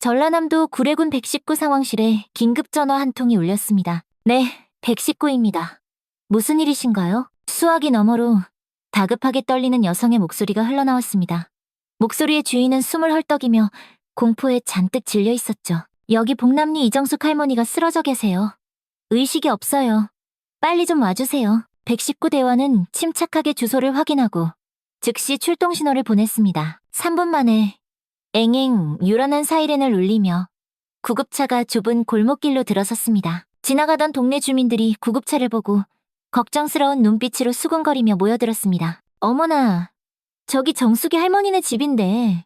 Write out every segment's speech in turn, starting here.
전라남도 구례군 119 상황실에 긴급 전화 한 통이 울렸습니다. 네, 119입니다. 무슨 일이신가요? 수화기 너머로 다급하게 떨리는 여성의 목소리가 흘러나왔습니다. 목소리의 주인은 숨을 헐떡이며 공포에 잔뜩 질려 있었죠. 여기 복남리 이정숙 할머니가 쓰러져 계세요. 의식이 없어요. 빨리 좀 와주세요. 119 대원은 침착하게 주소를 확인하고 즉시 출동 신호를 보냈습니다. 3분 만에 앵앵 유런한 사이렌을 울리며 구급차가 좁은 골목길로 들어섰습니다. 지나가던 동네 주민들이 구급차를 보고 걱정스러운 눈빛으로 수군거리며 모여들었습니다. 어머나, 저기 정숙이 할머니네 집인데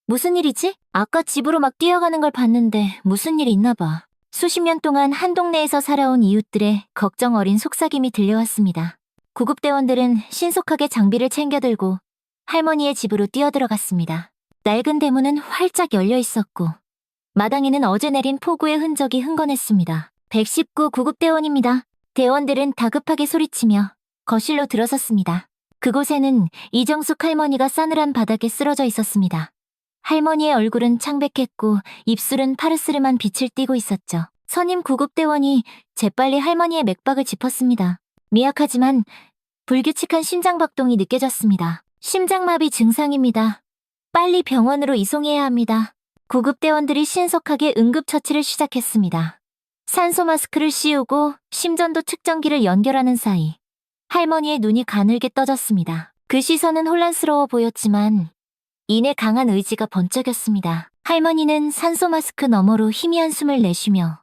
무슨 일이지? 아까 집으로 막 뛰어가는 걸 봤는데 무슨 일이 있나 봐. 수십 년 동안 한 동네에서 살아온 이웃들의 걱정 어린 속삭임이 들려왔습니다. 구급대원들은 신속하게 장비를 챙겨들고 할머니의 집으로 뛰어들어갔습니다. 낡은 대문은 활짝 열려 있었고 마당에는 어제 내린 폭우의 흔적이 흥건했습니다. 119 구급대원입니다. 대원들은 다급하게 소리치며 거실로 들어섰습니다. 그곳에는 이정숙 할머니가 싸늘한 바닥에 쓰러져 있었습니다. 할머니의 얼굴은 창백했고 입술은 파르스름한 빛을 띠고 있었죠. 선임 구급대원이 재빨리 할머니의 맥박을 짚었습니다. 미약하지만 불규칙한 심장박동이 느껴졌습니다. 심장마비 증상입니다. 빨리 병원으로 이송해야 합니다. 구급대원들이 신속하게 응급처치를 시작했습니다. 산소 마스크를 씌우고 심전도 측정기를 연결하는 사이 할머니의 눈이 가늘게 떠졌습니다. 그 시선은 혼란스러워 보였지만 이내 강한 의지가 번쩍였습니다. 할머니는 산소 마스크 너머로 희미한 숨을 내쉬며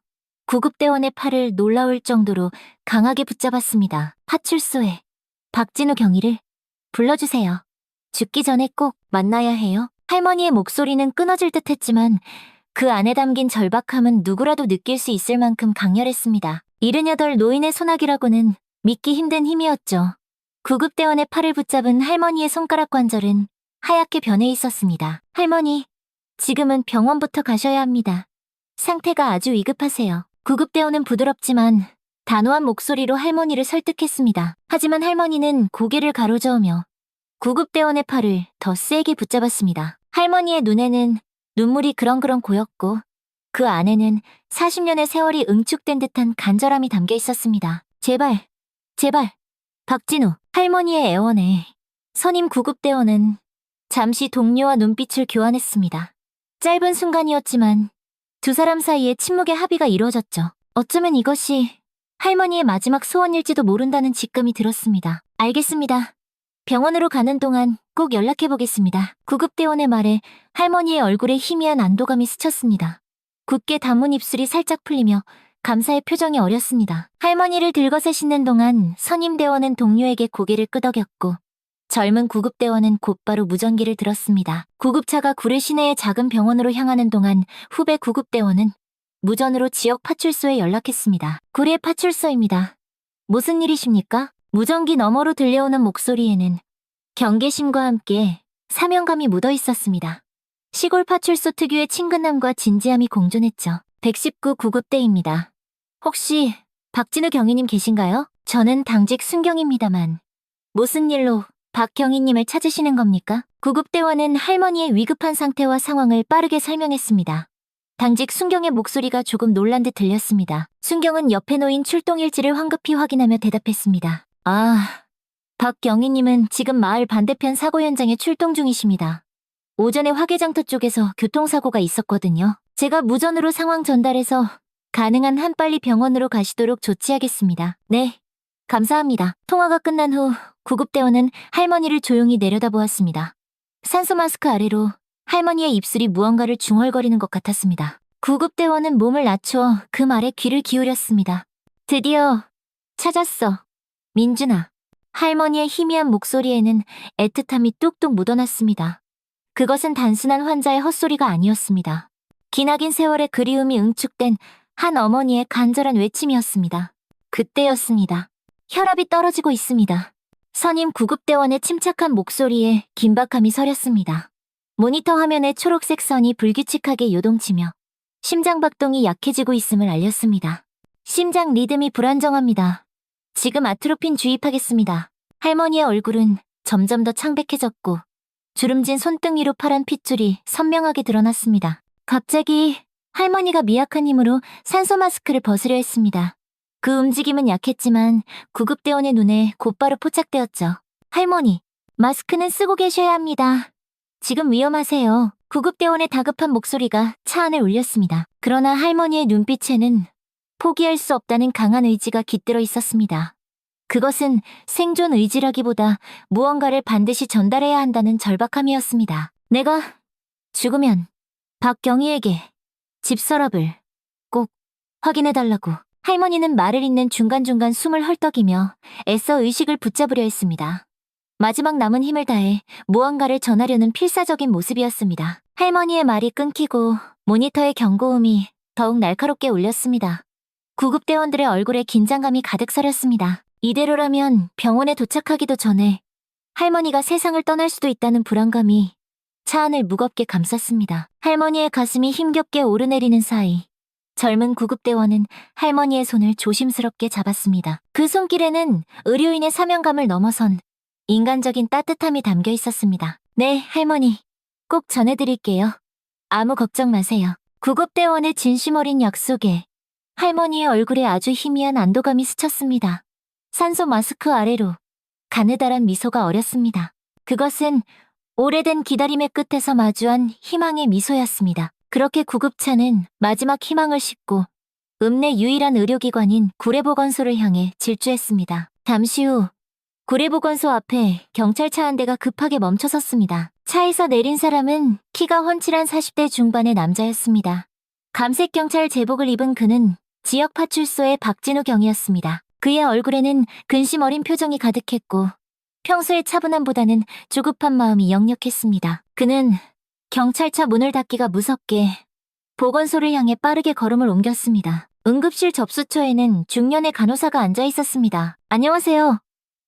구급대원의 팔을 놀라울 정도로 강하게 붙잡았습니다. 파출소에 박진우 경위를 불러주세요. 죽기 전에 꼭 만나야 해요. 할머니의 목소리는 끊어질 듯 했지만 그 안에 담긴 절박함은 누구라도 느낄 수 있을 만큼 강렬했습니다. 78 노인의 소나기라고는 믿기 힘든 힘이었죠. 구급대원의 팔을 붙잡은 할머니의 손가락 관절은 하얗게 변해 있었습니다. 할머니, 지금은 병원부터 가셔야 합니다. 상태가 아주 위급하세요. 구급대원은 부드럽지만 단호한 목소리로 할머니를 설득했습니다. 하지만 할머니는 고개를 가로저으며 구급대원의 팔을 더 세게 붙잡았습니다. 할머니의 눈에는 눈물이 그렁그렁 고였고 그 안에는 40년의 세월이 응축된 듯한 간절함이 담겨 있었습니다. 제발, 제발, 박진우, 할머니의 애원에 선임 구급대원은 잠시 동료와 눈빛을 교환했습니다. 짧은 순간이었지만 두 사람 사이에 침묵의 합의가 이루어졌죠. 어쩌면 이것이 할머니의 마지막 소원일지도 모른다는 직감이 들었습니다. 알겠습니다. 병원으로 가는 동안 꼭 연락해보겠습니다. 구급대원의 말에 할머니의 얼굴에 희미한 안도감이 스쳤습니다. 굳게 담은 입술이 살짝 풀리며 감사의 표정이 어렸습니다. 할머니를 들것에 싣는 동안 선임대원은 동료에게 고개를 끄덕였고 젊은 구급대원은 곧바로 무전기를 들었습니다. 구급차가 구례 시내의 작은 병원으로 향하는 동안 후배 구급대원은 무전으로 지역 파출소에 연락했습니다. 구례 파출소입니다. 무슨 일이십니까? 무전기 너머로 들려오는 목소리에는 경계심과 함께 사명감이 묻어 있었습니다. 시골 파출소 특유의 친근함과 진지함이 공존했죠. 119 구급대입니다. 혹시 박진우 경위님 계신가요? 저는 당직 순경입니다만 무슨 일로 박 경위님을 찾으시는 겁니까? 구급대원은 할머니의 위급한 상태와 상황을 빠르게 설명했습니다. 당직 순경의 목소리가 조금 놀란 듯 들렸습니다. 순경은 옆에 놓인 출동일지를 황급히 확인하며 대답했습니다. 아, 박 경위님은 지금 마을 반대편 사고 현장에 출동 중이십니다. 오전에 화개장터 쪽에서 교통사고가 있었거든요. 제가 무전으로 상황 전달해서 가능한 한 빨리 병원으로 가시도록 조치하겠습니다. 네, 감사합니다. 통화가 끝난 후 구급대원은 할머니를 조용히 내려다보았습니다. 산소 마스크 아래로 할머니의 입술이 무언가를 중얼거리는 것 같았습니다. 구급대원은 몸을 낮춰 그 말에 귀를 기울였습니다. 드디어 찾았어. 민준아. 할머니의 희미한 목소리에는 애틋함이 뚝뚝 묻어났습니다. 그것은 단순한 환자의 헛소리가 아니었습니다. 기나긴 세월의 그리움이 응축된 한 어머니의 간절한 외침이었습니다. 그때였습니다. 혈압이 떨어지고 있습니다. 선임 구급대원의 침착한 목소리에 긴박함이 서렸습니다. 모니터 화면에 초록색 선이 불규칙하게 요동치며 심장박동이 약해지고 있음을 알렸습니다. 심장 리듬이 불안정합니다. 지금 아트로핀 주입하겠습니다. 할머니의 얼굴은 점점 더 창백해졌고 주름진 손등 위로 파란 핏줄이 선명하게 드러났습니다. 갑자기 할머니가 미약한 힘으로 산소 마스크를 벗으려 했습니다. 그 움직임은 약했지만 구급대원의 눈에 곧바로 포착되었죠. 할머니, 마스크는 쓰고 계셔야 합니다. 지금 위험하세요. 구급대원의 다급한 목소리가 차 안에 울렸습니다. 그러나 할머니의 눈빛에는 포기할 수 없다는 강한 의지가 깃들어 있었습니다. 그것은 생존 의지라기보다 무언가를 반드시 전달해야 한다는 절박함이었습니다. 내가 죽으면 박경희에게 집 서랍을 꼭 확인해달라고. 할머니는 말을 잇는 중간중간 숨을 헐떡이며 애써 의식을 붙잡으려 했습니다. 마지막 남은 힘을 다해 무언가를 전하려는 필사적인 모습이었습니다. 할머니의 말이 끊기고 모니터의 경고음이 더욱 날카롭게 울렸습니다. 구급대원들의 얼굴에 긴장감이 가득 서렸습니다. 이대로라면 병원에 도착하기도 전에 할머니가 세상을 떠날 수도 있다는 불안감이 차 안을 무겁게 감쌌습니다. 할머니의 가슴이 힘겹게 오르내리는 사이 젊은 구급대원은 할머니의 손을 조심스럽게 잡았습니다. 그 손길에는 의료인의 사명감을 넘어선 인간적인 따뜻함이 담겨 있었습니다. 네, 할머니. 꼭 전해드릴게요. 아무 걱정 마세요. 구급대원의 진심 어린 약속에 할머니의 얼굴에 아주 희미한 안도감이 스쳤습니다. 산소 마스크 아래로 가느다란 미소가 어렸습니다. 그것은 오래된 기다림의 끝에서 마주한 희망의 미소였습니다. 그렇게 구급차는 마지막 희망을 싣고 읍내 유일한 의료기관인 구례보건소를 향해 질주했습니다. 잠시 후 구례보건소 앞에 경찰차 한 대가 급하게 멈춰섰습니다. 차에서 내린 사람은 키가 훤칠한 40대 중반의 남자였습니다. 감색 경찰 제복을 입은 그는 지역 파출소의 박진우 경이었습니다. 그의 얼굴에는 근심 어린 표정이 가득했고 평소의 차분함보다는 조급한 마음이 역력했습니다. 그는 경찰차 문을 닫기가 무섭게 보건소를 향해 빠르게 걸음을 옮겼습니다. 응급실 접수처에는 중년의 간호사가 앉아 있었습니다. 안녕하세요.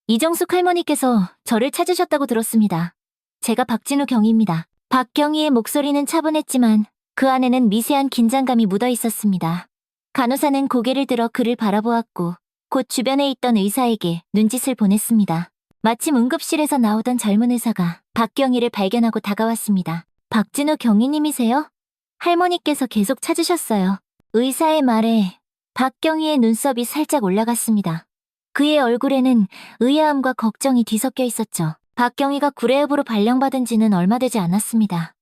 이정숙 할머니께서 저를 찾으셨다고 들었습니다. 제가 박진우 경위입니다. 박경희의 목소리는 차분했지만 그 안에는 미세한 긴장감이 묻어 있었습니다. 간호사는 고개를 들어 그를 바라보았고 곧 주변에 있던 의사에게 눈짓을 보냈습니다. 마침 응급실에서 나오던 젊은 의사가 박경희를 발견하고 다가왔습니다. 박진우 경위님이세요? 할머니께서 계속 찾으셨어요. 의사의 말에 박경희의 눈썹이 살짝 올라갔습니다. 그의 얼굴에는 의아함과 걱정이 뒤섞여 있었죠. 박경희가 구례읍으로 발령받은 지는 얼마 되지 않았습니다.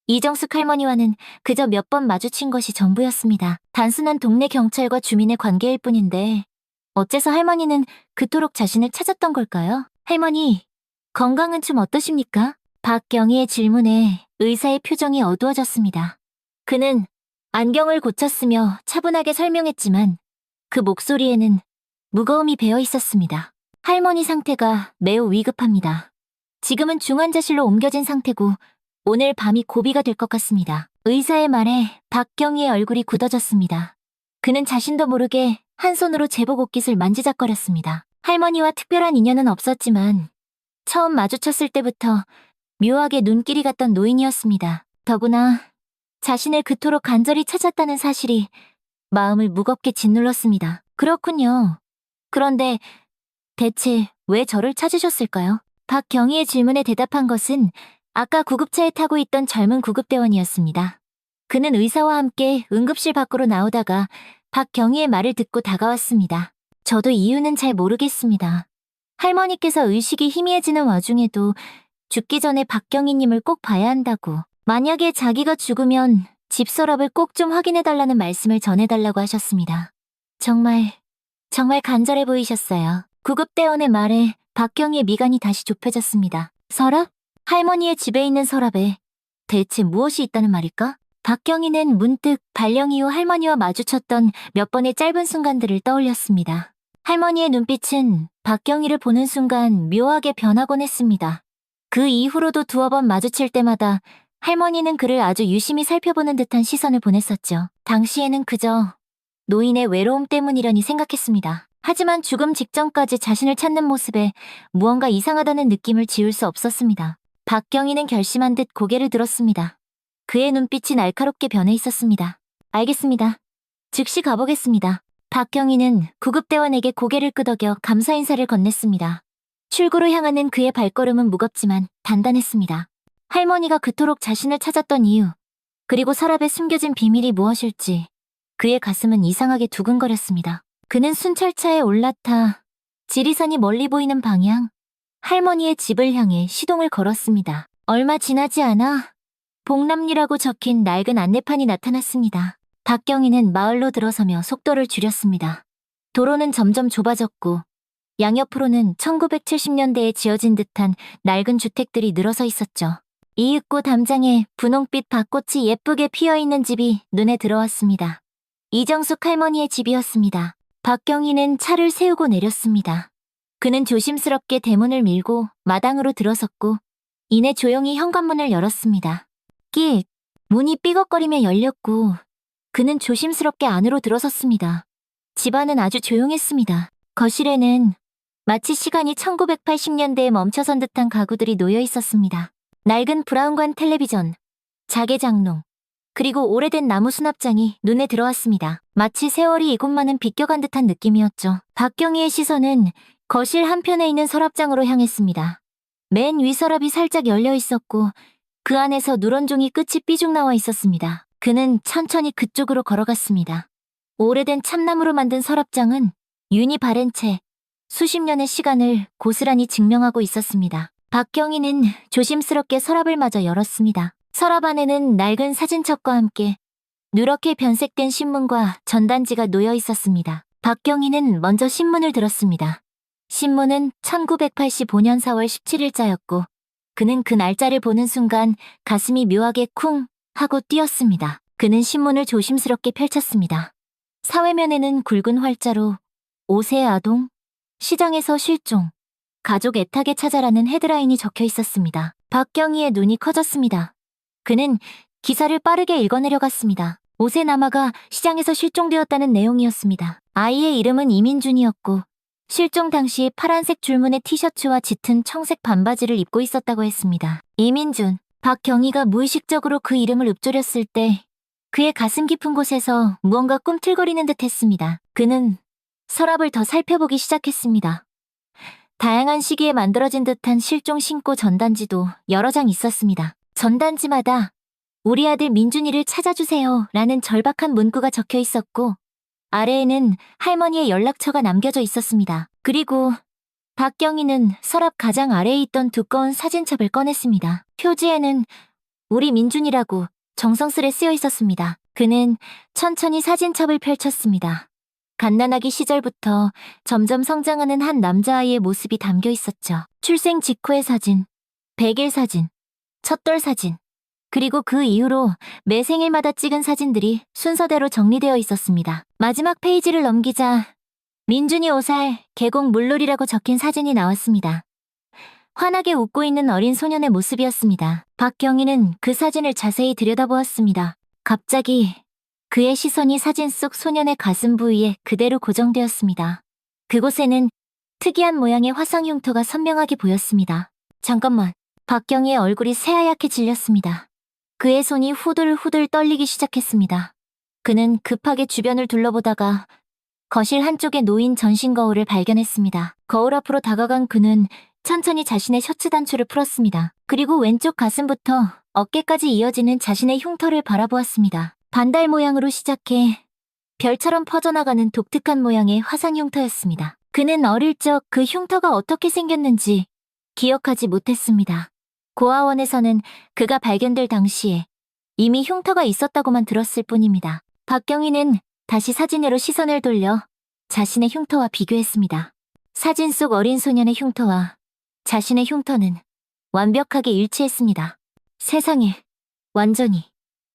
이정숙 할머니와는 그저 몇 번 마주친 것이 전부였습니다. 단순한 동네 경찰과 주민의 관계일 뿐인데 어째서 할머니는 그토록 자신을 찾았던 걸까요? 할머니, 건강은 좀 어떠십니까? 박경희의 질문에 의사의 표정이 어두워졌습니다. 그는 안경을 고쳤으며 차분하게 설명했지만 그 목소리에는 무거움이 배어 있었습니다. 할머니 상태가 매우 위급합니다. 지금은 중환자실로 옮겨진 상태고 오늘 밤이 고비가 될 것 같습니다. 의사의 말에 박경희의 얼굴이 굳어졌습니다. 그는 자신도 모르게 한 손으로 제복 옷깃을 만지작거렸습니다. 할머니와 특별한 인연은 없었지만 처음 마주쳤을 때부터 묘하게 눈길이 갔던 노인이었습니다. 더구나 자신을 그토록 간절히 찾았다는 사실이 마음을 무겁게 짓눌렀습니다. 그렇군요. 그런데 대체 왜 저를 찾으셨을까요? 박경희의 질문에 대답한 것은 아까 구급차에 타고 있던 젊은 구급대원이었습니다. 그는 의사와 함께 응급실 밖으로 나오다가 박경희의 말을 듣고 다가왔습니다. 저도 이유는 잘 모르겠습니다. 할머니께서 의식이 희미해지는 와중에도 죽기 전에 박경희님을 꼭 봐야 한다고. 만약에 자기가 죽으면 집 서랍을 꼭 좀 확인해달라는 말씀을 전해달라고 하셨습니다. 정말 간절해 보이셨어요. 구급대원의 말에 박경희의 미간이 다시 좁혀졌습니다. 서랍? 할머니의 집에 있는 서랍에 대체 무엇이 있다는 말일까? 박경희는 문득 발령 이후 할머니와 마주쳤던 몇 번의 짧은 순간들을 떠올렸습니다. 할머니의 눈빛은 박경희를 보는 순간 묘하게 변하곤 했습니다. 그 이후로도 두어 번 마주칠 때마다 할머니는 그를 아주 유심히 살펴보는 듯한 시선을 보냈었죠. 당시에는 그저 노인의 외로움 때문이려니 생각했습니다. 하지만 죽음 직전까지 자신을 찾는 모습에 무언가 이상하다는 느낌을 지울 수 없었습니다. 박경희는 결심한 듯 고개를 들었습니다. 그의 눈빛이 날카롭게 변해 있었습니다. 알겠습니다. 즉시 가보겠습니다. 박경희는 구급대원에게 고개를 끄덕여 감사 인사를 건넸습니다. 출구로 향하는 그의 발걸음은 무겁지만 단단했습니다. 할머니가 그토록 자신을 찾았던 이유, 그리고 서랍에 숨겨진 비밀이 무엇일지 그의 가슴은 이상하게 두근거렸습니다. 그는 순찰차에 올라타 지리산이 멀리 보이는 방향, 할머니의 집을 향해 시동을 걸었습니다. 얼마 지나지 않아 복남리라고 적힌 낡은 안내판이 나타났습니다. 박경희는 마을로 들어서며 속도를 줄였습니다. 도로는 점점 좁아졌고 양옆으로는 1970년대에 지어진 듯한 낡은 주택들이 늘어서 있었죠. 이윽고 담장에 분홍빛 밭꽃이 예쁘게 피어있는 집이 눈에 들어왔습니다. 이정숙 할머니의 집이었습니다. 박경희는 차를 세우고 내렸습니다. 그는 조심스럽게 대문을 밀고 마당으로 들어섰고 이내 조용히 현관문을 열었습니다. 끽! 문이 삐걱거리며 열렸고 그는 조심스럽게 안으로 들어섰습니다. 집안은 아주 조용했습니다. 거실에는 마치 시간이 1980년대에 멈춰선 듯한 가구들이 놓여 있었습니다. 낡은 브라운관 텔레비전, 자개장롱, 그리고 오래된 나무 수납장이 눈에 들어왔습니다. 마치 세월이 이곳만은 비껴간 듯한 느낌이었죠. 박경희의 시선은 거실 한편에 있는 서랍장으로 향했습니다. 맨 위 서랍이 살짝 열려 있었고 그 안에서 누런 종이 끝이 삐죽 나와 있었습니다. 그는 천천히 그쪽으로 걸어갔습니다. 오래된 참나무로 만든 서랍장은 윤이 바랜 채 수십 년의 시간을 고스란히 증명하고 있었습니다. 박경희는 조심스럽게 서랍을 마저 열었습니다. 서랍 안에는 낡은 사진첩과 함께 누렇게 변색된 신문과 전단지가 놓여 있었습니다. 박경희는 먼저 신문을 들었습니다. 신문은 1985년 4월 17일자였고 그는 그 날짜를 보는 순간 가슴이 묘하게 쿵 하고 뛰었습니다. 그는 신문을 조심스럽게 펼쳤습니다. 사회면에는 굵은 활자로 5세 아동, 시장에서 실종, 가족 애타게 찾아라는 헤드라인이 적혀 있었습니다. 박경희의 눈이 커졌습니다. 그는 기사를 빠르게 읽어내려갔습니다. 5세 남아가 시장에서 실종되었다는 내용이었습니다. 아이의 이름은 이민준이었고 실종 당시 파란색 줄무늬 티셔츠와 짙은 청색 반바지를 입고 있었다고 했습니다. 이민준, 박경희가 무의식적으로 그 이름을 읊조렸을 때 그의 가슴 깊은 곳에서 무언가 꿈틀거리는 듯 했습니다. 그는 서랍을 더 살펴보기 시작했습니다. 다양한 시기에 만들어진 듯한 실종 신고 전단지도 여러 장 있었습니다. 전단지마다 우리 아들 민준이를 찾아주세요 라는 절박한 문구가 적혀 있었고 아래에는 할머니의 연락처가 남겨져 있었습니다. 그리고 박경희는 서랍 가장 아래에 있던 두꺼운 사진첩을 꺼냈습니다. 표지에는 우리 민준이라고 정성스레 쓰여 있었습니다. 그는 천천히 사진첩을 펼쳤습니다. 갓난아기 시절부터 점점 성장하는 한 남자아이의 모습이 담겨 있었죠. 출생 직후의 사진, 100일 사진, 첫돌 사진, 그리고 그 이후로 매 생일마다 찍은 사진들이 순서대로 정리되어 있었습니다. 마지막 페이지를 넘기자 민준이 5살, 계곡 물놀이라고 적힌 사진이 나왔습니다. 환하게 웃고 있는 어린 소년의 모습이었습니다. 박경희는 그 사진을 자세히 들여다보았습니다. 갑자기 그의 시선이 사진 속 소년의 가슴 부위에 그대로 고정되었습니다. 그곳에는 특이한 모양의 화상 흉터가 선명하게 보였습니다. 잠깐만, 박경희의 얼굴이 새하얗게 질렸습니다. 그의 손이 후들후들 떨리기 시작했습니다. 그는 급하게 주변을 둘러보다가 거실 한쪽에 놓인 전신 거울을 발견했습니다. 거울 앞으로 다가간 그는 천천히 자신의 셔츠 단추를 풀었습니다. 그리고 왼쪽 가슴부터 어깨까지 이어지는 자신의 흉터를 바라보았습니다. 반달 모양으로 시작해 별처럼 퍼져나가는 독특한 모양의 화상 흉터였습니다. 그는 어릴 적 그 흉터가 어떻게 생겼는지 기억하지 못했습니다. 고아원에서는 그가 발견될 당시에 이미 흉터가 있었다고만 들었을 뿐입니다. 박경희는 다시 사진으로 시선을 돌려 자신의 흉터와 비교했습니다. 사진 속 어린 소년의 흉터와 자신의 흉터는 완벽하게 일치했습니다. 세상에, 완전히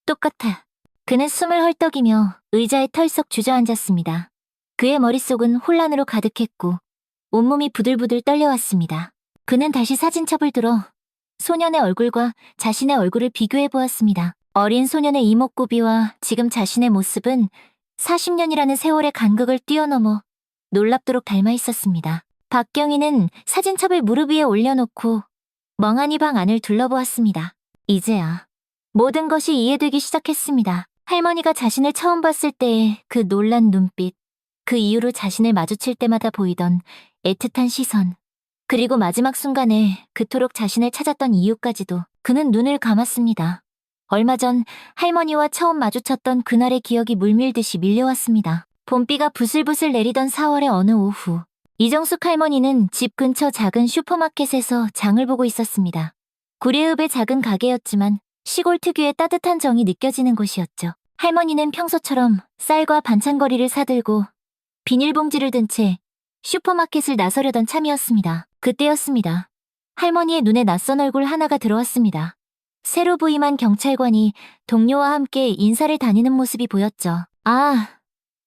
똑같아. 그는 숨을 헐떡이며 의자에 털썩 주저앉았습니다. 그의 머릿속은 혼란으로 가득했고 온몸이 부들부들 떨려왔습니다. 그는 다시 사진첩을 들어 소년의 얼굴과 자신의 얼굴을 비교해보았습니다. 어린 소년의 이목구비와 지금 자신의 모습은 40년이라는 세월의 간극을 뛰어넘어 놀랍도록 닮아 있었습니다. 박경희는 사진첩을 무릎 위에 올려놓고 멍하니 방 안을 둘러보았습니다. 이제야 모든 것이 이해되기 시작했습니다. 할머니가 자신을 처음 봤을 때의 그 놀란 눈빛, 그 이후로 자신을 마주칠 때마다 보이던 애틋한 시선, 그리고 마지막 순간에 그토록 자신을 찾았던 이유까지도. 그는 눈을 감았습니다. 얼마 전 할머니와 처음 마주쳤던 그날의 기억이 물밀듯이 밀려왔습니다. 봄비가 부슬부슬 내리던 4월의 어느 오후, 이정숙 할머니는 집 근처 작은 슈퍼마켓에서 장을 보고 있었습니다. 구례읍의 작은 가게였지만 시골 특유의 따뜻한 정이 느껴지는 곳이었죠. 할머니는 평소처럼 쌀과 반찬거리를 사들고 비닐봉지를 든 채 슈퍼마켓을 나서려던 참이었습니다. 그때였습니다. 할머니의 눈에 낯선 얼굴 하나가 들어왔습니다. 새로 부임한 경찰관이 동료와 함께 인사를 다니는 모습이 보였죠. 아,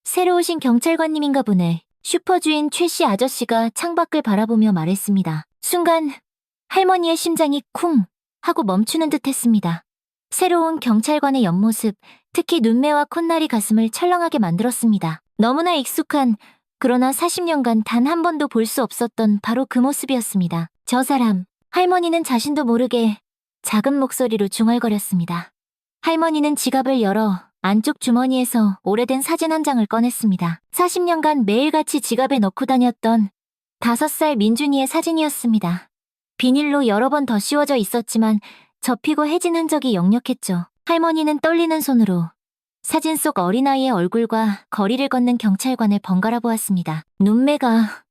새로 오신 경찰관님인가 보네. 슈퍼주인 최 씨 아저씨가 창밖을 바라보며 말했습니다. 순간 할머니의 심장이 쿵 하고 멈추는 듯 했습니다. 새로운 경찰관의 옆모습, 특히 눈매와 콧날이 가슴을 철렁하게 만들었습니다. 너무나 익숙한, 그러나 40년간 단 한 번도 볼 수 없었던 바로 그 모습이었습니다. 저 사람, 할머니는 자신도 모르게 작은 목소리로 중얼거렸습니다. 할머니는 지갑을 열어 안쪽 주머니에서 오래된 사진 한 장을 꺼냈습니다. 40년간 매일같이 지갑에 넣고 다녔던 5살 민준이의 사진이었습니다. 비닐로 여러 번 더 씌워져 있었지만 접히고 해진 흔적이 역력했죠. 할머니는 떨리는 손으로 사진 속 어린아이의 얼굴과 거리를 걷는 경찰관을 번갈아 보았습니다. 눈매가,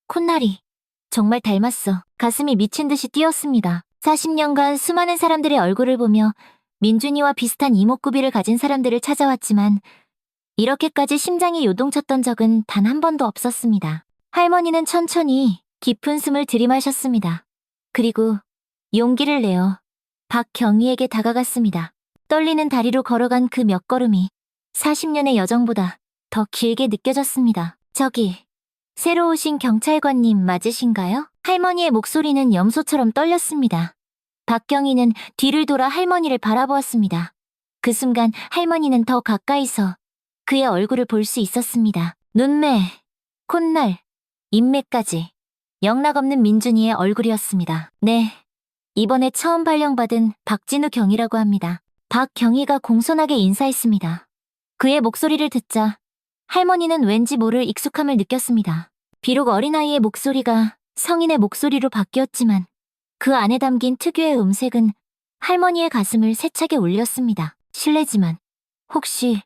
콧날이 정말 닮았어. 가슴이 미친 듯이 뛰었습니다. 40년간 수많은 사람들의 얼굴을 보며 민준이와 비슷한 이목구비를 가진 사람들을 찾아왔지만 이렇게까지 심장이 요동쳤던 적은 단 한 번도 없었습니다. 할머니는 천천히 깊은 숨을 들이마셨습니다. 그리고 용기를 내어 박경희에게 다가갔습니다. 떨리는 다리로 걸어간 그 몇 걸음이 40년의 여정보다 더 길게 느껴졌습니다. 저기, 새로 오신 경찰관님 맞으신가요? 할머니의 목소리는 염소처럼 떨렸습니다. 박경희는 뒤를 돌아 할머니를 바라보았습니다. 그 순간 할머니는 더 가까이서 그의 얼굴을 볼 수 있었습니다. 눈매, 콧날, 인매까지 영락없는 민준이의 얼굴이었습니다. 네, 이번에 처음 발령받은 박진우 경이라고 합니다. 박경희가 공손하게 인사했습니다. 그의 목소리를 듣자 할머니는 왠지 모를 익숙함을 느꼈습니다. 비록 어린아이의 목소리가 성인의 목소리로 바뀌었지만 그 안에 담긴 특유의 음색은 할머니의 가슴을 세차게 울렸습니다. 실례지만 혹시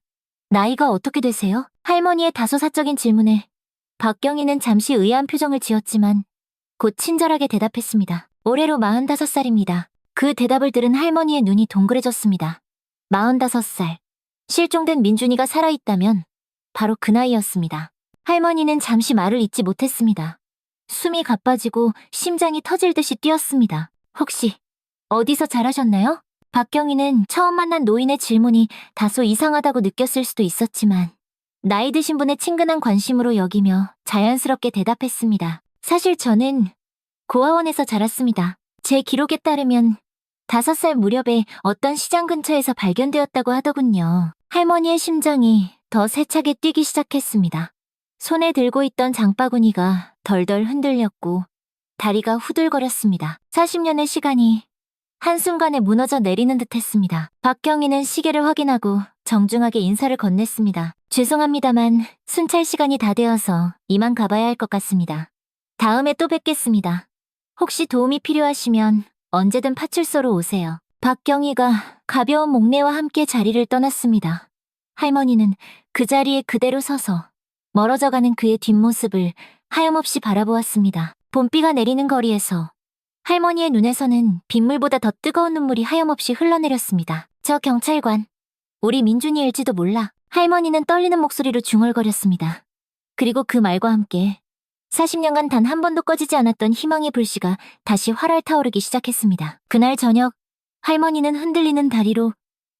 나이가 어떻게 되세요? 할머니의 다소사적인 질문에 박경희는 잠시 의아한 표정을 지었지만 곧 친절하게 대답했습니다. 올해로 45살입니다. 그 대답을 들은 할머니의 눈이 동그래졌습니다. 45살. 실종된 민준이가 살아있다면 바로 그 나이였습니다. 할머니는 잠시 말을 잇지 못했습니다. 숨이 가빠지고 심장이 터질 듯이 뛰었습니다. 혹시 어디서 자라셨나요? 박경희는 처음 만난 노인의 질문이 다소 이상하다고 느꼈을 수도 있었지만 나이 드신 분의 친근한 관심으로 여기며 자연스럽게 대답했습니다. 사실 저는 고아원에서 자랐습니다. 제 기록에 따르면 5살 무렵에 어떤 시장 근처에서 발견되었다고 하더군요. 할머니의 심장이 더 세차게 뛰기 시작했습니다. 손에 들고 있던 장바구니가 덜덜 흔들렸고 다리가 후들거렸습니다. 40년의 시간이 한순간에 무너져 내리는 듯 했습니다. 박경희는 시계를 확인하고 정중하게 인사를 건넸습니다. 죄송합니다만 순찰 시간이 다 되어서 이만 가봐야 할 것 같습니다. 다음에 또 뵙겠습니다. 혹시 도움이 필요하시면 언제든 파출소로 오세요. 박경희가 가벼운 목례와 함께 자리를 떠났습니다. 할머니는 그 자리에 그대로 서서 멀어져가는 그의 뒷모습을 하염없이 바라보았습니다. 봄비가 내리는 거리에서 할머니의 눈에서는 빗물보다 더 뜨거운 눈물이 하염없이 흘러내렸습니다. 저 경찰관, 우리 민준이일지도 몰라. 할머니는 떨리는 목소리로 중얼거렸습니다. 그리고 그 말과 함께 40년간 단 한 번도 꺼지지 않았던 희망의 불씨가 다시 활활 타오르기 시작했습니다. 그날 저녁, 할머니는 흔들리는 다리로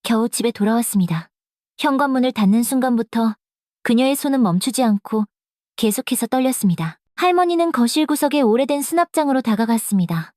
겨우 집에 돌아왔습니다. 현관문을 닫는 순간부터 그녀의 손은 멈추지 않고 계속해서 떨렸습니다. 할머니는 거실 구석에 오래된 수납장으로 다가갔습니다.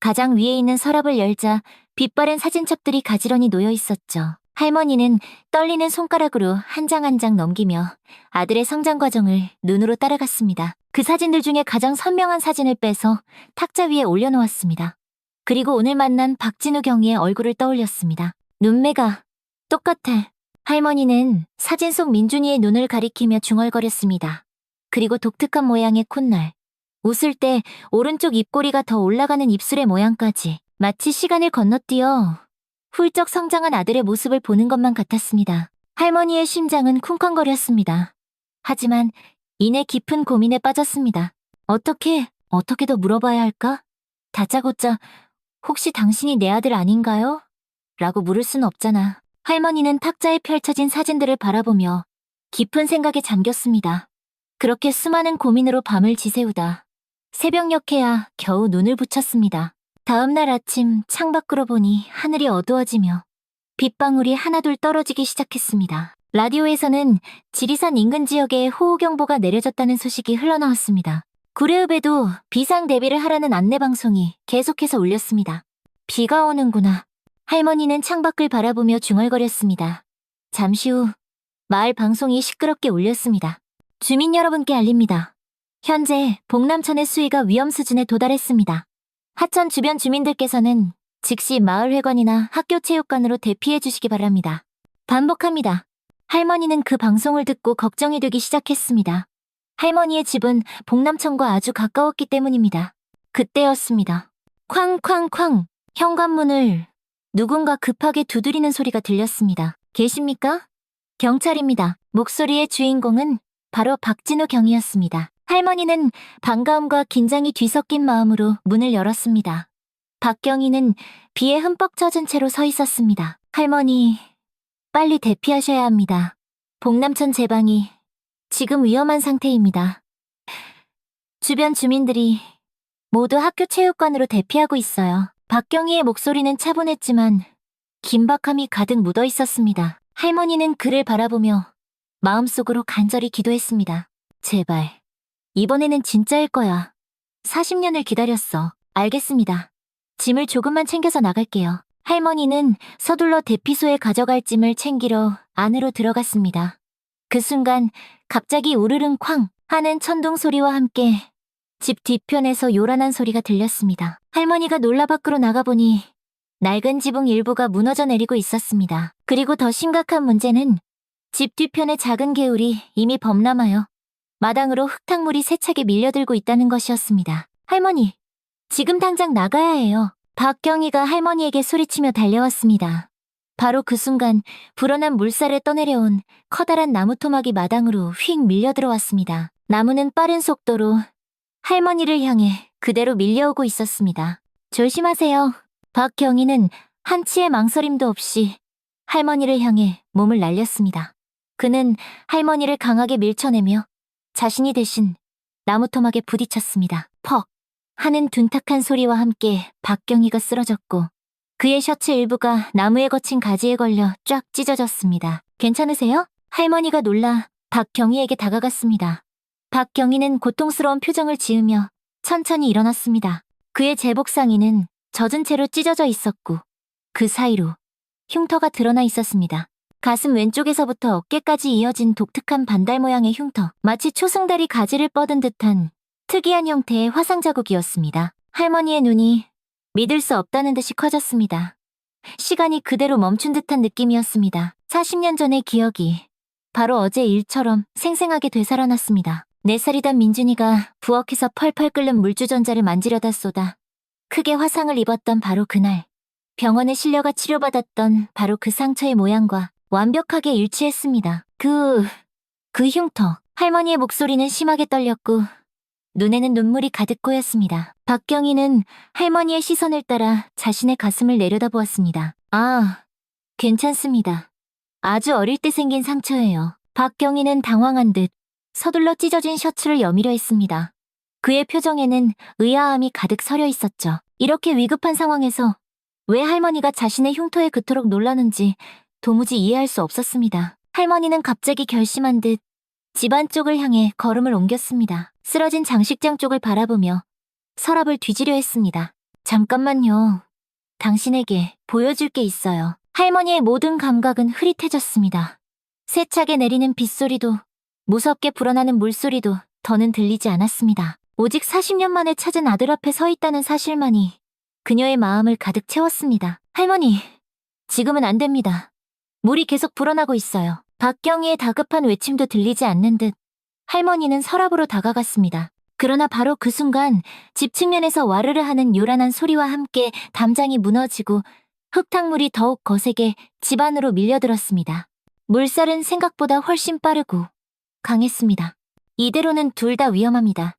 가장 위에 있는 서랍을 열자 빛바랜 사진첩들이 가지런히 놓여 있었죠. 할머니는 떨리는 손가락으로 한 장 한 장 넘기며 아들의 성장 과정을 눈으로 따라갔습니다. 그 사진들 중에 가장 선명한 사진을 빼서 탁자 위에 올려놓았습니다. 그리고 오늘 만난 박진우 경위의 얼굴을 떠올렸습니다. 눈매가 똑같아. 할머니는 사진 속 민준이의 눈을 가리키며 중얼거렸습니다. 그리고 독특한 모양의 콧날, 웃을 때 오른쪽 입꼬리가 더 올라가는 입술의 모양까지 마치 시간을 건너뛰어 훌쩍 성장한 아들의 모습을 보는 것만 같았습니다. 할머니의 심장은 쿵쾅거렸습니다. 하지만 이내 깊은 고민에 빠졌습니다. 어떻게 더 물어봐야 할까? 다짜고짜 혹시 당신이 내 아들 아닌가요? 라고 물을 수는 없잖아. 할머니는 탁자에 펼쳐진 사진들을 바라보며 깊은 생각에 잠겼습니다. 그렇게 수많은 고민으로 밤을 지새우다 새벽녘에야 겨우 눈을 붙였습니다. 다음 날 아침 창밖으로 보니 하늘이 어두워지며 빗방울이 하나둘 떨어지기 시작했습니다. 라디오에서는 지리산 인근 지역에 호우경보가 내려졌다는 소식이 흘러나왔습니다. 구례읍에도 비상 대비를 하라는 안내방송이 계속해서 울렸습니다. 비가 오는구나. 할머니는 창밖을 바라보며 중얼거렸습니다. 잠시 후 마을 방송이 시끄럽게 울렸습니다. 주민 여러분께 알립니다. 현재 복남천의 수위가 위험 수준에 도달했습니다. 하천 주변 주민들께서는 즉시 마을회관이나 학교체육관으로 대피해 주시기 바랍니다. 반복합니다. 할머니는 그 방송을 듣고 걱정이 되기 시작했습니다. 할머니의 집은 복남천과 아주 가까웠기 때문입니다. 그때였습니다. 쾅쾅쾅! 현관문을 누군가 급하게 두드리는 소리가 들렸습니다. 계십니까? 경찰입니다. 목소리의 주인공은 바로 박진우 경이었습니다. 할머니는 반가움과 긴장이 뒤섞인 마음으로 문을 열었습니다. 박경희는 비에 흠뻑 젖은 채로 서 있었습니다. 할머니, 빨리 대피하셔야 합니다. 복남천 제방이 지금 위험한 상태입니다. 주변 주민들이 모두 학교 체육관으로 대피하고 있어요. 박경희의 목소리는 차분했지만 긴박함이 가득 묻어 있었습니다. 할머니는 그를 바라보며 마음속으로 간절히 기도했습니다. 제발, 이번에는 진짜일 거야. 40년을 기다렸어. 알겠습니다. 짐을 조금만 챙겨서 나갈게요. 할머니는 서둘러 대피소에 가져갈 짐을 챙기러 안으로 들어갔습니다. 그 순간 갑자기 우르릉 쾅 하는 천둥 소리와 함께 집 뒤편에서 요란한 소리가 들렸습니다. 할머니가 놀라 밖으로 나가보니 낡은 지붕 일부가 무너져 내리고 있었습니다. 그리고 더 심각한 문제는 집 뒤편의 작은 개울이 이미 범람하여 마당으로 흙탕물이 세차게 밀려들고 있다는 것이었습니다. 할머니, 지금 당장 나가야 해요. 박경희가 할머니에게 소리치며 달려왔습니다. 바로 그 순간 불어난 물살에 떠내려온 커다란 나무 토막이 마당으로 휙 밀려들어왔습니다. 나무는 빠른 속도로 할머니를 향해 그대로 밀려오고 있었습니다. 조심하세요. 박경희는 한치의 망설임도 없이 할머니를 향해 몸을 날렸습니다. 그는 할머니를 강하게 밀쳐내며 자신이 대신 나무 토막에 부딪혔습니다. 퍽! 하는 둔탁한 소리와 함께 박경희가 쓰러졌고 그의 셔츠 일부가 나무에 거친 가지에 걸려 쫙 찢어졌습니다. 괜찮으세요? 할머니가 놀라 박경희에게 다가갔습니다. 박경희는 고통스러운 표정을 지으며 천천히 일어났습니다. 그의 제복 상의는 젖은 채로 찢어져 있었고 그 사이로 흉터가 드러나 있었습니다. 가슴 왼쪽에서부터 어깨까지 이어진 독특한 반달 모양의 흉터, 마치 초승달이 가지를 뻗은 듯한 특이한 형태의 화상 자국이었습니다. 할머니의 눈이 믿을 수 없다는 듯이 커졌습니다. 시간이 그대로 멈춘 듯한 느낌이었습니다. 40년 전의 기억이 바로 어제 일처럼 생생하게 되살아났습니다. 4살이던 민준이가 부엌에서 펄펄 끓는 물주전자를 만지려다 쏟아 크게 화상을 입었던 바로 그날, 병원에 실려가 치료받았던 바로 그 상처의 모양과 완벽하게 일치했습니다. 그 흉터. 할머니의 목소리는 심하게 떨렸고 눈에는 눈물이 가득 고였습니다. 박경희는 할머니의 시선을 따라 자신의 가슴을 내려다보았습니다. 아, 괜찮습니다. 아주 어릴 때 생긴 상처예요. 박경희는 당황한 듯 서둘러 찢어진 셔츠를 여미려 했습니다. 그의 표정에는 의아함이 가득 서려 있었죠. 이렇게 위급한 상황에서 왜 할머니가 자신의 흉터에 그토록 놀라는지 도무지 이해할 수 없었습니다. 할머니는 갑자기 결심한 듯 집안 쪽을 향해 걸음을 옮겼습니다. 쓰러진 장식장 쪽을 바라보며 서랍을 뒤지려 했습니다. 잠깐만요. 당신에게 보여줄 게 있어요. 할머니의 모든 감각은 흐릿해졌습니다. 세차게 내리는 빗소리도 무섭게 불어나는 물소리도 더는 들리지 않았습니다. 오직 40년 만에 찾은 아들 앞에 서 있다는 사실만이 그녀의 마음을 가득 채웠습니다. 할머니, 지금은 안 됩니다. 물이 계속 불어나고 있어요. 박경희의 다급한 외침도 들리지 않는 듯 할머니는 서랍으로 다가갔습니다. 그러나 바로 그 순간 집 측면에서 와르르 하는 요란한 소리와 함께 담장이 무너지고 흙탕물이 더욱 거세게 집 안으로 밀려들었습니다. 물살은 생각보다 훨씬 빠르고 강했습니다. 이대로는 둘 다 위험합니다.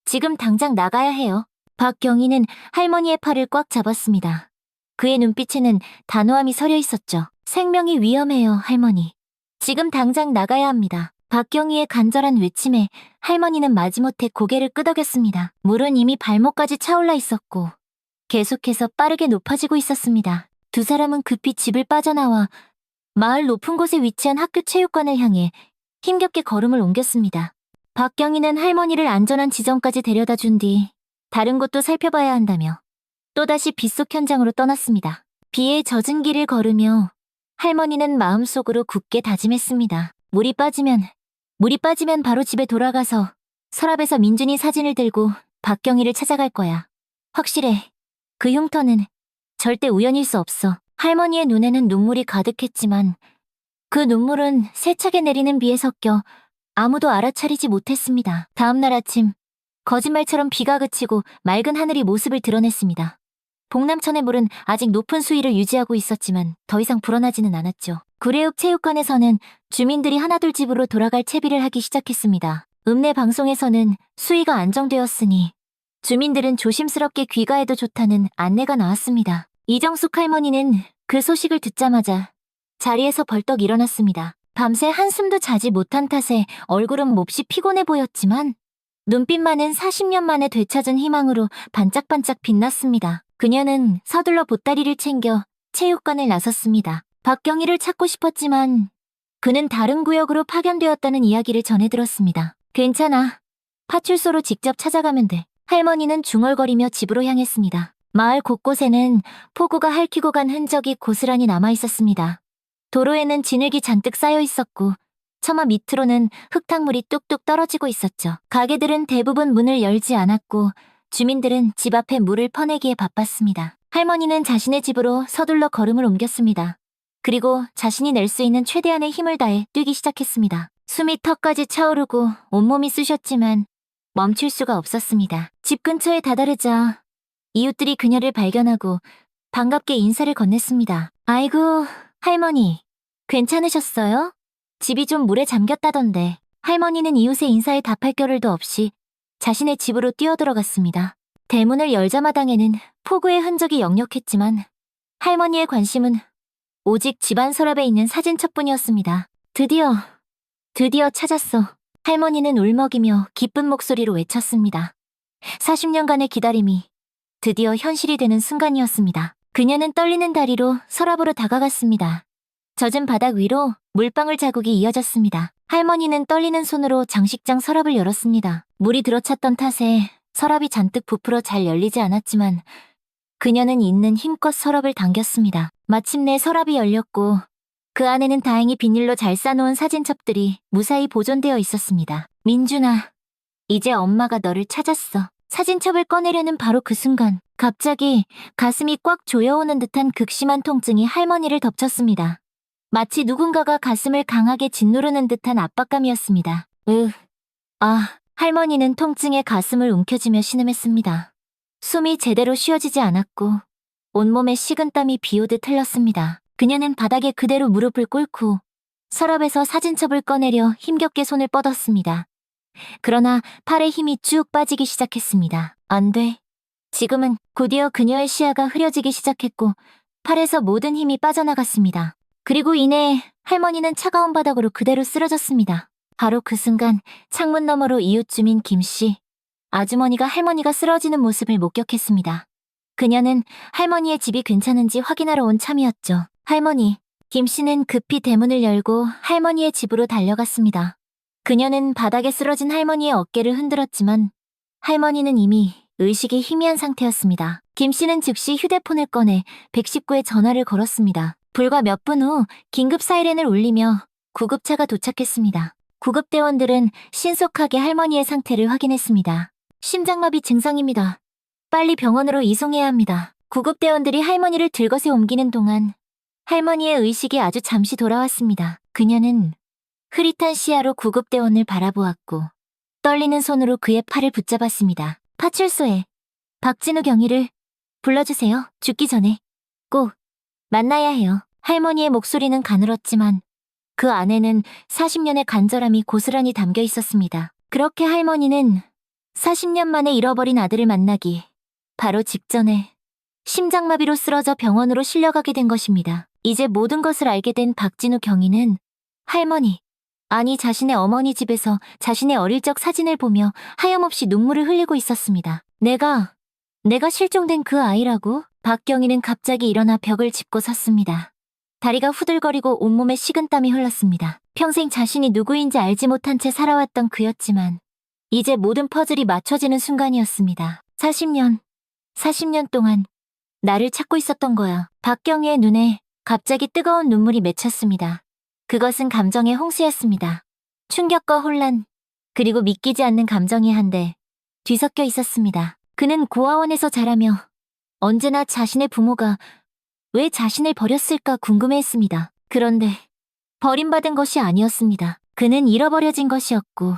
지금 당장 나가야 해요. 박경희는 할머니의 팔을 꽉 잡았습니다. 그의 눈빛에는 단호함이 서려 있었죠. 생명이 위험해요, 할머니. 지금 당장 나가야 합니다. 박경희의 간절한 외침에 할머니는 마지못해 고개를 끄덕였습니다. 물은 이미 발목까지 차올라 있었고 계속해서 빠르게 높아지고 있었습니다. 두 사람은 급히 집을 빠져나와 마을 높은 곳에 위치한 학교 체육관을 향해 힘겹게 걸음을 옮겼습니다. 박경희는 할머니를 안전한 지점까지 데려다 준 뒤 다른 곳도 살펴봐야 한다며 또다시 빗속 현장으로 떠났습니다. 비에 젖은 길을 걸으며 할머니는 마음속으로 굳게 다짐했습니다. 물이 빠지면 바로 집에 돌아가서 서랍에서 민준이 사진을 들고 박경희를 찾아갈 거야. 확실해. 그 흉터는 절대 우연일 수 없어. 할머니의 눈에는 눈물이 가득했지만 그 눈물은 세차게 내리는 비에 섞여 아무도 알아차리지 못했습니다. 다음 날 아침, 거짓말처럼 비가 그치고 맑은 하늘이 모습을 드러냈습니다. 복남천의 물은 아직 높은 수위를 유지하고 있었지만 더 이상 불어나지는 않았죠. 구례읍 체육관에서는 주민들이 하나둘 집으로 돌아갈 채비를 하기 시작했습니다. 읍내 방송에서는 수위가 안정되었으니 주민들은 조심스럽게 귀가해도 좋다는 안내가 나왔습니다. 이정숙 할머니는 그 소식을 듣자마자 자리에서 벌떡 일어났습니다. 밤새 한숨도 자지 못한 탓에 얼굴은 몹시 피곤해 보였지만 눈빛만은 40년 만에 되찾은 희망으로 반짝반짝 빛났습니다. 그녀는 서둘러 보따리를 챙겨 체육관을 나섰습니다. 박경희를 찾고 싶었지만 그는 다른 구역으로 파견되었다는 이야기를 전해 들었습니다. 괜찮아. 파출소로 직접 찾아가면 돼. 할머니는 중얼거리며 집으로 향했습니다. 마을 곳곳에는 폭우가 핥히고 간 흔적이 고스란히 남아 있었습니다. 도로에는 진흙이 잔뜩 쌓여 있었고 처마 밑으로는 흙탕물이 뚝뚝 떨어지고 있었죠. 가게들은 대부분 문을 열지 않았고 주민들은 집 앞에 물을 퍼내기에 바빴습니다. 할머니는 자신의 집으로 서둘러 걸음을 옮겼습니다. 그리고 자신이 낼 수 있는 최대한의 힘을 다해 뛰기 시작했습니다. 숨이 턱까지 차오르고 온몸이 쑤셨지만 멈출 수가 없었습니다. 집 근처에 다다르자 이웃들이 그녀를 발견하고 반갑게 인사를 건넸습니다. 아이고, 할머니, 괜찮으셨어요? 집이 좀 물에 잠겼다던데. 할머니는 이웃의 인사에 답할 겨를도 없이 자신의 집으로 뛰어들어갔습니다. 대문을 열자마당에는 폭우의 흔적이 역력했지만 할머니의 관심은 오직 집안 서랍에 있는 사진첩뿐이었습니다. 드디어 찾았어. 할머니는 울먹이며 기쁜 목소리로 외쳤습니다. 40년간의 기다림이 드디어 현실이 되는 순간이었습니다. 그녀는 떨리는 다리로 서랍으로 다가갔습니다. 젖은 바닥 위로 물방울 자국이 이어졌습니다. 할머니는 떨리는 손으로 장식장 서랍을 열었습니다. 물이 들어찼던 탓에 서랍이 잔뜩 부풀어 잘 열리지 않았지만 그녀는 있는 힘껏 서랍을 당겼습니다. 마침내 서랍이 열렸고 그 안에는 다행히 비닐로 잘 싸놓은 사진첩들이 무사히 보존되어 있었습니다. 민준아, 이제 엄마가 너를 찾았어. 사진첩을 꺼내려는 바로 그 순간 갑자기 가슴이 꽉 조여오는 듯한 극심한 통증이 할머니를 덮쳤습니다. 마치 누군가가 가슴을 강하게 짓누르는 듯한 압박감이었습니다. 할머니는 통증에 가슴을 움켜쥐며 신음했습니다. 숨이 제대로 쉬어지지 않았고 온몸에 식은땀이 비오듯 흘렀습니다. 그녀는 바닥에 그대로 무릎을 꿇고 서랍에서 사진첩을 꺼내려 힘겹게 손을 뻗었습니다. 그러나 팔에 힘이 쭉 빠지기 시작했습니다. 안 돼. 지금은 곧이어 그녀의 시야가 흐려지기 시작했고 팔에서 모든 힘이 빠져나갔습니다. 그리고 이내 할머니는 차가운 바닥으로 그대로 쓰러졌습니다. 바로 그 순간 창문 너머로 이웃 주민 김씨, 아주머니가 할머니가 쓰러지는 모습을 목격했습니다. 그녀는 할머니의 집이 괜찮은지 확인하러 온 참이었죠. 할머니, 김씨는 급히 대문을 열고 할머니의 집으로 달려갔습니다. 그녀는 바닥에 쓰러진 할머니의 어깨를 흔들었지만 할머니는 이미 의식이 희미한 상태였습니다. 김씨는 즉시 휴대폰을 꺼내 119에 전화를 걸었습니다. 불과 몇 분 후 긴급 사이렌을 울리며 구급차가 도착했습니다. 구급대원들은 신속하게 할머니의 상태를 확인했습니다. 심장마비 증상입니다. 빨리 병원으로 이송해야 합니다. 구급대원들이 할머니를 들것에 옮기는 동안 할머니의 의식이 아주 잠시 돌아왔습니다. 그녀는 흐릿한 시야로 구급대원을 바라보았고 떨리는 손으로 그의 팔을 붙잡았습니다. 파출소에 박진우 경위를 불러주세요. 죽기 전에 꼭 만나야 해요. 할머니의 목소리는 가늘었지만 그 안에는 40년의 간절함이 고스란히 담겨 있었습니다. 그렇게 할머니는 40년 만에 잃어버린 아들을 만나기 바로 직전에 심장마비로 쓰러져 병원으로 실려가게 된 것입니다. 이제 모든 것을 알게 된 박진우 경위는 할머니, 아니 자신의 어머니 집에서 자신의 어릴 적 사진을 보며 하염없이 눈물을 흘리고 있었습니다. 내가 실종된 그 아이라고? 박경희는 갑자기 일어나 벽을 짚고 섰습니다. 다리가 후들거리고 온몸에 식은땀이 흘렀습니다. 평생 자신이 누구인지 알지 못한 채 살아왔던 그였지만 이제 모든 퍼즐이 맞춰지는 순간이었습니다. 40년 동안 나를 찾고 있었던 거야. 박경희의 눈에 갑자기 뜨거운 눈물이 맺혔습니다. 그것은 감정의 홍수였습니다. 충격과 혼란, 그리고 믿기지 않는 감정이 한데 뒤섞여 있었습니다. 그는 고아원에서 자라며 언제나 자신의 부모가 왜 자신을 버렸을까 궁금해했습니다. 그런데 버림받은 것이 아니었습니다. 그는 잃어버려진 것이었고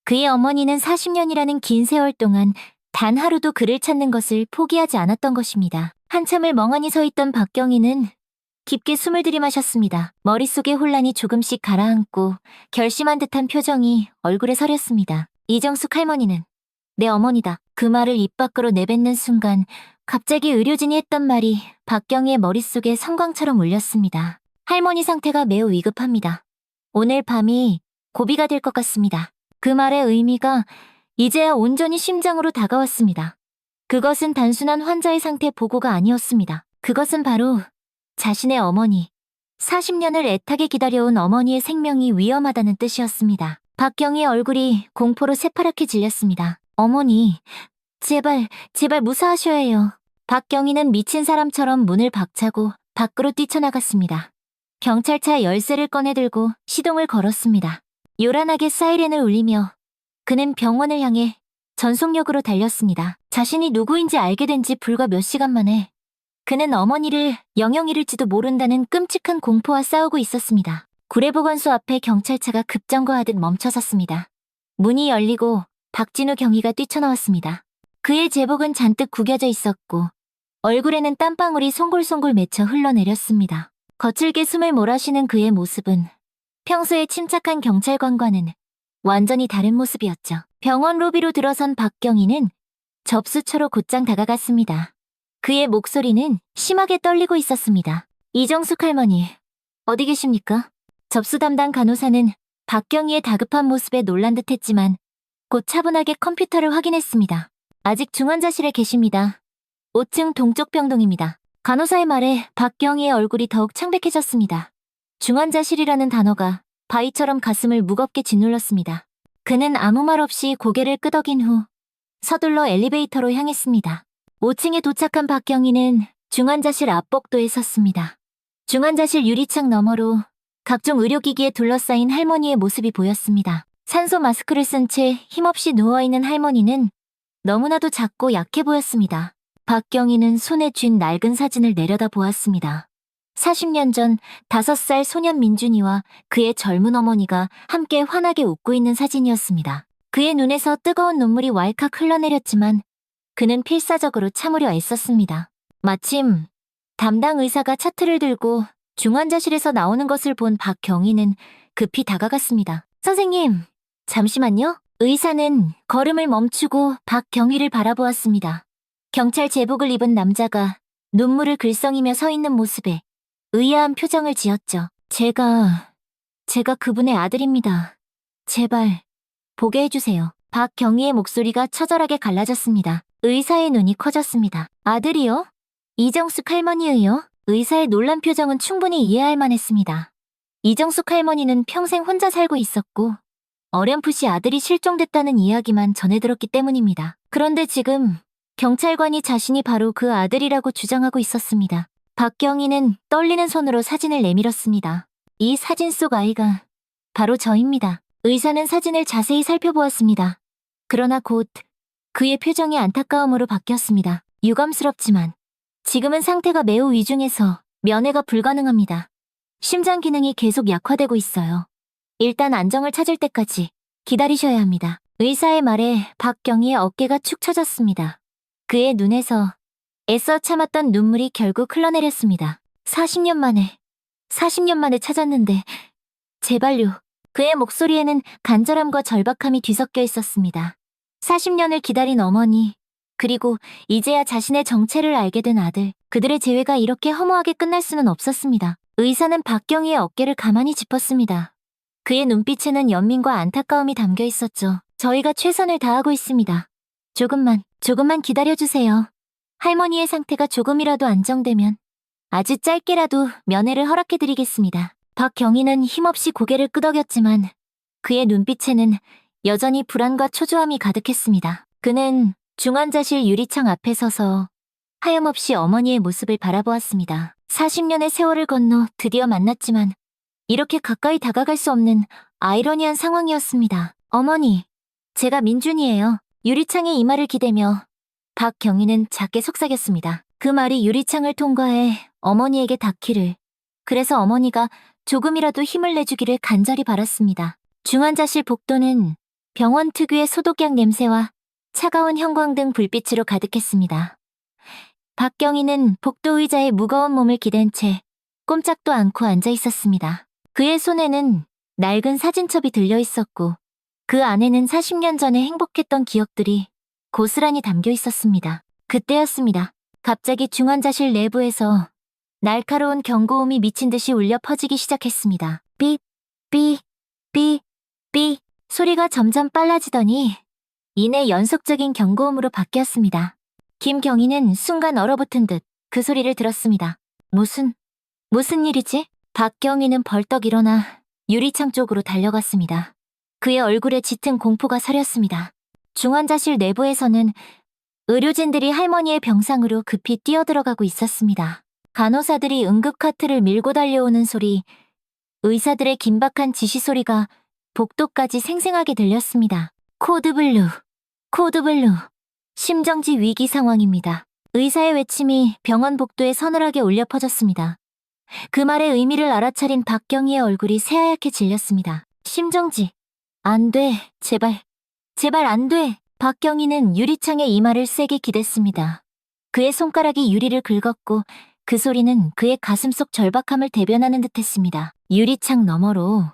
그의 어머니는 40년이라는 긴 세월 동안 단 하루도 그를 찾는 것을 포기하지 않았던 것입니다. 한참을 멍하니 서 있던 박경희는 깊게 숨을 들이마셨습니다. 머릿속의 혼란이 조금씩 가라앉고 결심한 듯한 표정이 얼굴에 서렸습니다. 이정숙 할머니는 내 어머니다. 그 말을 입 밖으로 내뱉는 순간 갑자기 의료진이 했던 말이 박경희의 머릿속에 성광처럼 울렸습니다. 할머니 상태가 매우 위급합니다. 오늘 밤이 고비가 될 것 같습니다. 그 말의 의미가 이제야 온전히 심장으로 다가왔습니다. 그것은 단순한 환자의 상태 보고가 아니었습니다. 그것은 바로 자신의 어머니, 40년을 애타게 기다려온 어머니의 생명이 위험하다는 뜻이었습니다. 박경희의 얼굴이 공포로 새파랗게 질렸습니다. 어머니, 제발 무사하셔야 해요. 박경희는 미친 사람처럼 문을 박차고 밖으로 뛰쳐나갔습니다. 경찰차 열쇠를 꺼내들고 시동을 걸었습니다. 요란하게 사이렌을 울리며 그는 병원을 향해 전속력으로 달렸습니다. 자신이 누구인지 알게 된 지 불과 몇 시간 만에 그는 어머니를 영영 잃을지도 모른다는 끔찍한 공포와 싸우고 있었습니다. 구례보건소 앞에 경찰차가 급정거하듯 멈춰섰습니다. 문이 열리고 박진우 경위가 뛰쳐나왔습니다. 그의 제복은 잔뜩 구겨져 있었고 얼굴에는 땀방울이 송골송골 맺혀 흘러내렸습니다. 거칠게 숨을 몰아쉬는 그의 모습은 평소에 침착한 경찰관과는 완전히 다른 모습이었죠. 병원 로비로 들어선 박경희는 접수처로 곧장 다가갔습니다. 그의 목소리는 심하게 떨리고 있었습니다. 이정숙 할머니, 어디 계십니까? 접수 담당 간호사는 박경희의 다급한 모습에 놀란 듯했지만 곧 차분하게 컴퓨터를 확인했습니다. 아직 중환자실에 계십니다. 5층 동쪽 병동입니다. 간호사의 말에 박경희의 얼굴이 더욱 창백해졌습니다. 중환자실이라는 단어가 바위처럼 가슴을 무겁게 짓눌렀습니다. 그는 아무 말 없이 고개를 끄덕인 후 서둘러 엘리베이터로 향했습니다. 5층에 도착한 박경희는 중환자실 앞복도에 섰습니다. 중환자실 유리창 너머로 각종 의료기기에 둘러싸인 할머니의 모습이 보였습니다. 산소 마스크를 쓴 채 힘없이 누워있는 할머니는 너무나도 작고 약해 보였습니다. 박경희는 손에 쥔 낡은 사진을 내려다 보았습니다. 40년 전 5살 소년 민준이와 그의 젊은 어머니가 함께 환하게 웃고 있는 사진이었습니다. 그의 눈에서 뜨거운 눈물이 왈칵 흘러내렸지만 그는 필사적으로 참으려 애썼습니다. 마침 담당 의사가 차트를 들고 중환자실에서 나오는 것을 본 박경희는 급히 다가갔습니다. 선생님, 잠시만요. 의사는 걸음을 멈추고 박경희를 바라보았습니다. 경찰 제복을 입은 남자가 눈물을 글썽이며 서 있는 모습에 의아한 표정을 지었죠. 제가 그분의 아들입니다. 제발 보게 해주세요. 박경희의 목소리가 처절하게 갈라졌습니다. 의사의 눈이 커졌습니다. 아들이요? 이정숙 할머니의요? 의사의 놀란 표정은 충분히 이해할 만했습니다. 이정숙 할머니는 평생 혼자 살고 있었고 어렴풋이 아들이 실종됐다는 이야기만 전해 들었기 때문입니다. 그런데 지금 경찰관이 자신이 바로 그 아들이라고 주장하고 있었습니다. 박경희는 떨리는 손으로 사진을 내밀었습니다. 이 사진 속 아이가 바로 저입니다. 의사는 사진을 자세히 살펴보았습니다. 그러나 곧 그의 표정이 안타까움으로 바뀌었습니다. 유감스럽지만 지금은 상태가 매우 위중해서 면회가 불가능합니다. 심장 기능이 계속 약화되고 있어요. 일단 안정을 찾을 때까지 기다리셔야 합니다. 의사의 말에 박경희의 어깨가 축 처졌습니다. 그의 눈에서 애써 참았던 눈물이 결국 흘러내렸습니다. 40년 만에, 40년 만에 찾았는데, 제발요. 그의 목소리에는 간절함과 절박함이 뒤섞여 있었습니다. 40년을 기다린 어머니, 그리고 이제야 자신의 정체를 알게 된 아들, 그들의 재회가 이렇게 허무하게 끝날 수는 없었습니다. 의사는 박경희의 어깨를 가만히 짚었습니다. 그의 눈빛에는 연민과 안타까움이 담겨 있었죠. 저희가 최선을 다하고 있습니다. 조금만 기다려주세요. 할머니의 상태가 조금이라도 안정되면 아주 짧게라도 면회를 허락해드리겠습니다. 박경희는 힘없이 고개를 끄덕였지만 그의 눈빛에는 여전히 불안과 초조함이 가득했습니다. 그는 중환자실 유리창 앞에 서서 하염없이 어머니의 모습을 바라보았습니다. 40년의 세월을 건너 드디어 만났지만 이렇게 가까이 다가갈 수 없는 아이러니한 상황이었습니다. 어머니, 제가 민준이에요. 유리창에 이마를 기대며 박경희는 작게 속삭였습니다. 그 말이 유리창을 통과해 어머니에게 닿기를, 그래서 어머니가 조금이라도 힘을 내주기를 간절히 바랐습니다. 중환자실 복도는 병원 특유의 소독약 냄새와 차가운 형광등 불빛으로 가득했습니다. 박경희는 복도 의자에 무거운 몸을 기댄 채 꼼짝도 않고 앉아 있었습니다. 그의 손에는 낡은 사진첩이 들려 있었고 그 안에는 40년 전에 행복했던 기억들이 고스란히 담겨 있었습니다. 그때였습니다. 갑자기 중환자실 내부에서 날카로운 경고음이 미친 듯이 울려 퍼지기 시작했습니다. 삐, 삐, 삐, 삐. 소리가 점점 빨라지더니 이내 연속적인 경고음으로 바뀌었습니다. 김경희는 순간 얼어붙은 듯 그 소리를 들었습니다. 무슨 일이지? 박경희는 벌떡 일어나 유리창 쪽으로 달려갔습니다. 그의 얼굴에 짙은 공포가 서렸습니다. 중환자실 내부에서는 의료진들이 할머니의 병상으로 급히 뛰어들어가고 있었습니다. 간호사들이 응급카트를 밀고 달려오는 소리, 의사들의 긴박한 지시 소리가 복도까지 생생하게 들렸습니다. 코드블루. 심정지 위기 상황입니다. 의사의 외침이 병원 복도에 서늘하게 울려 퍼졌습니다. 그 말의 의미를 알아차린 박경희의 얼굴이 새하얗게 질렸습니다. 심정지. 안 돼. 제발 안 돼. 박경희는 유리창에 이마를 세게 기댔습니다. 그의 손가락이 유리를 긁었고 그 소리는 그의 가슴 속 절박함을 대변하는 듯했습니다. 유리창 너머로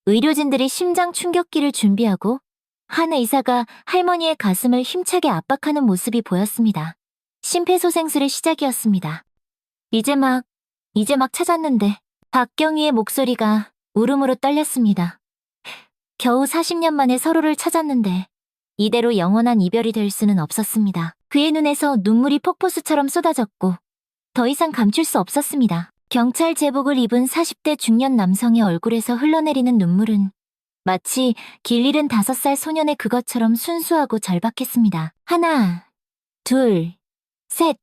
의료진들이 심장 충격기를 준비하고 한 의사가 할머니의 가슴을 힘차게 압박하는 모습이 보였습니다. 심폐소생술의 시작이었습니다. 이제 막 찾았는데. 박경희의 목소리가 울음으로 떨렸습니다. 겨우 40년 만에 서로를 찾았는데 이대로 영원한 이별이 될 수는 없었습니다. 그의 눈에서 눈물이 폭포수처럼 쏟아졌고 더 이상 감출 수 없었습니다. 경찰 제복을 입은 40대 중년 남성의 얼굴에서 흘러내리는 눈물은 마치 길 잃은 5살 소년의 그것처럼 순수하고 절박했습니다. 하나, 둘, 셋,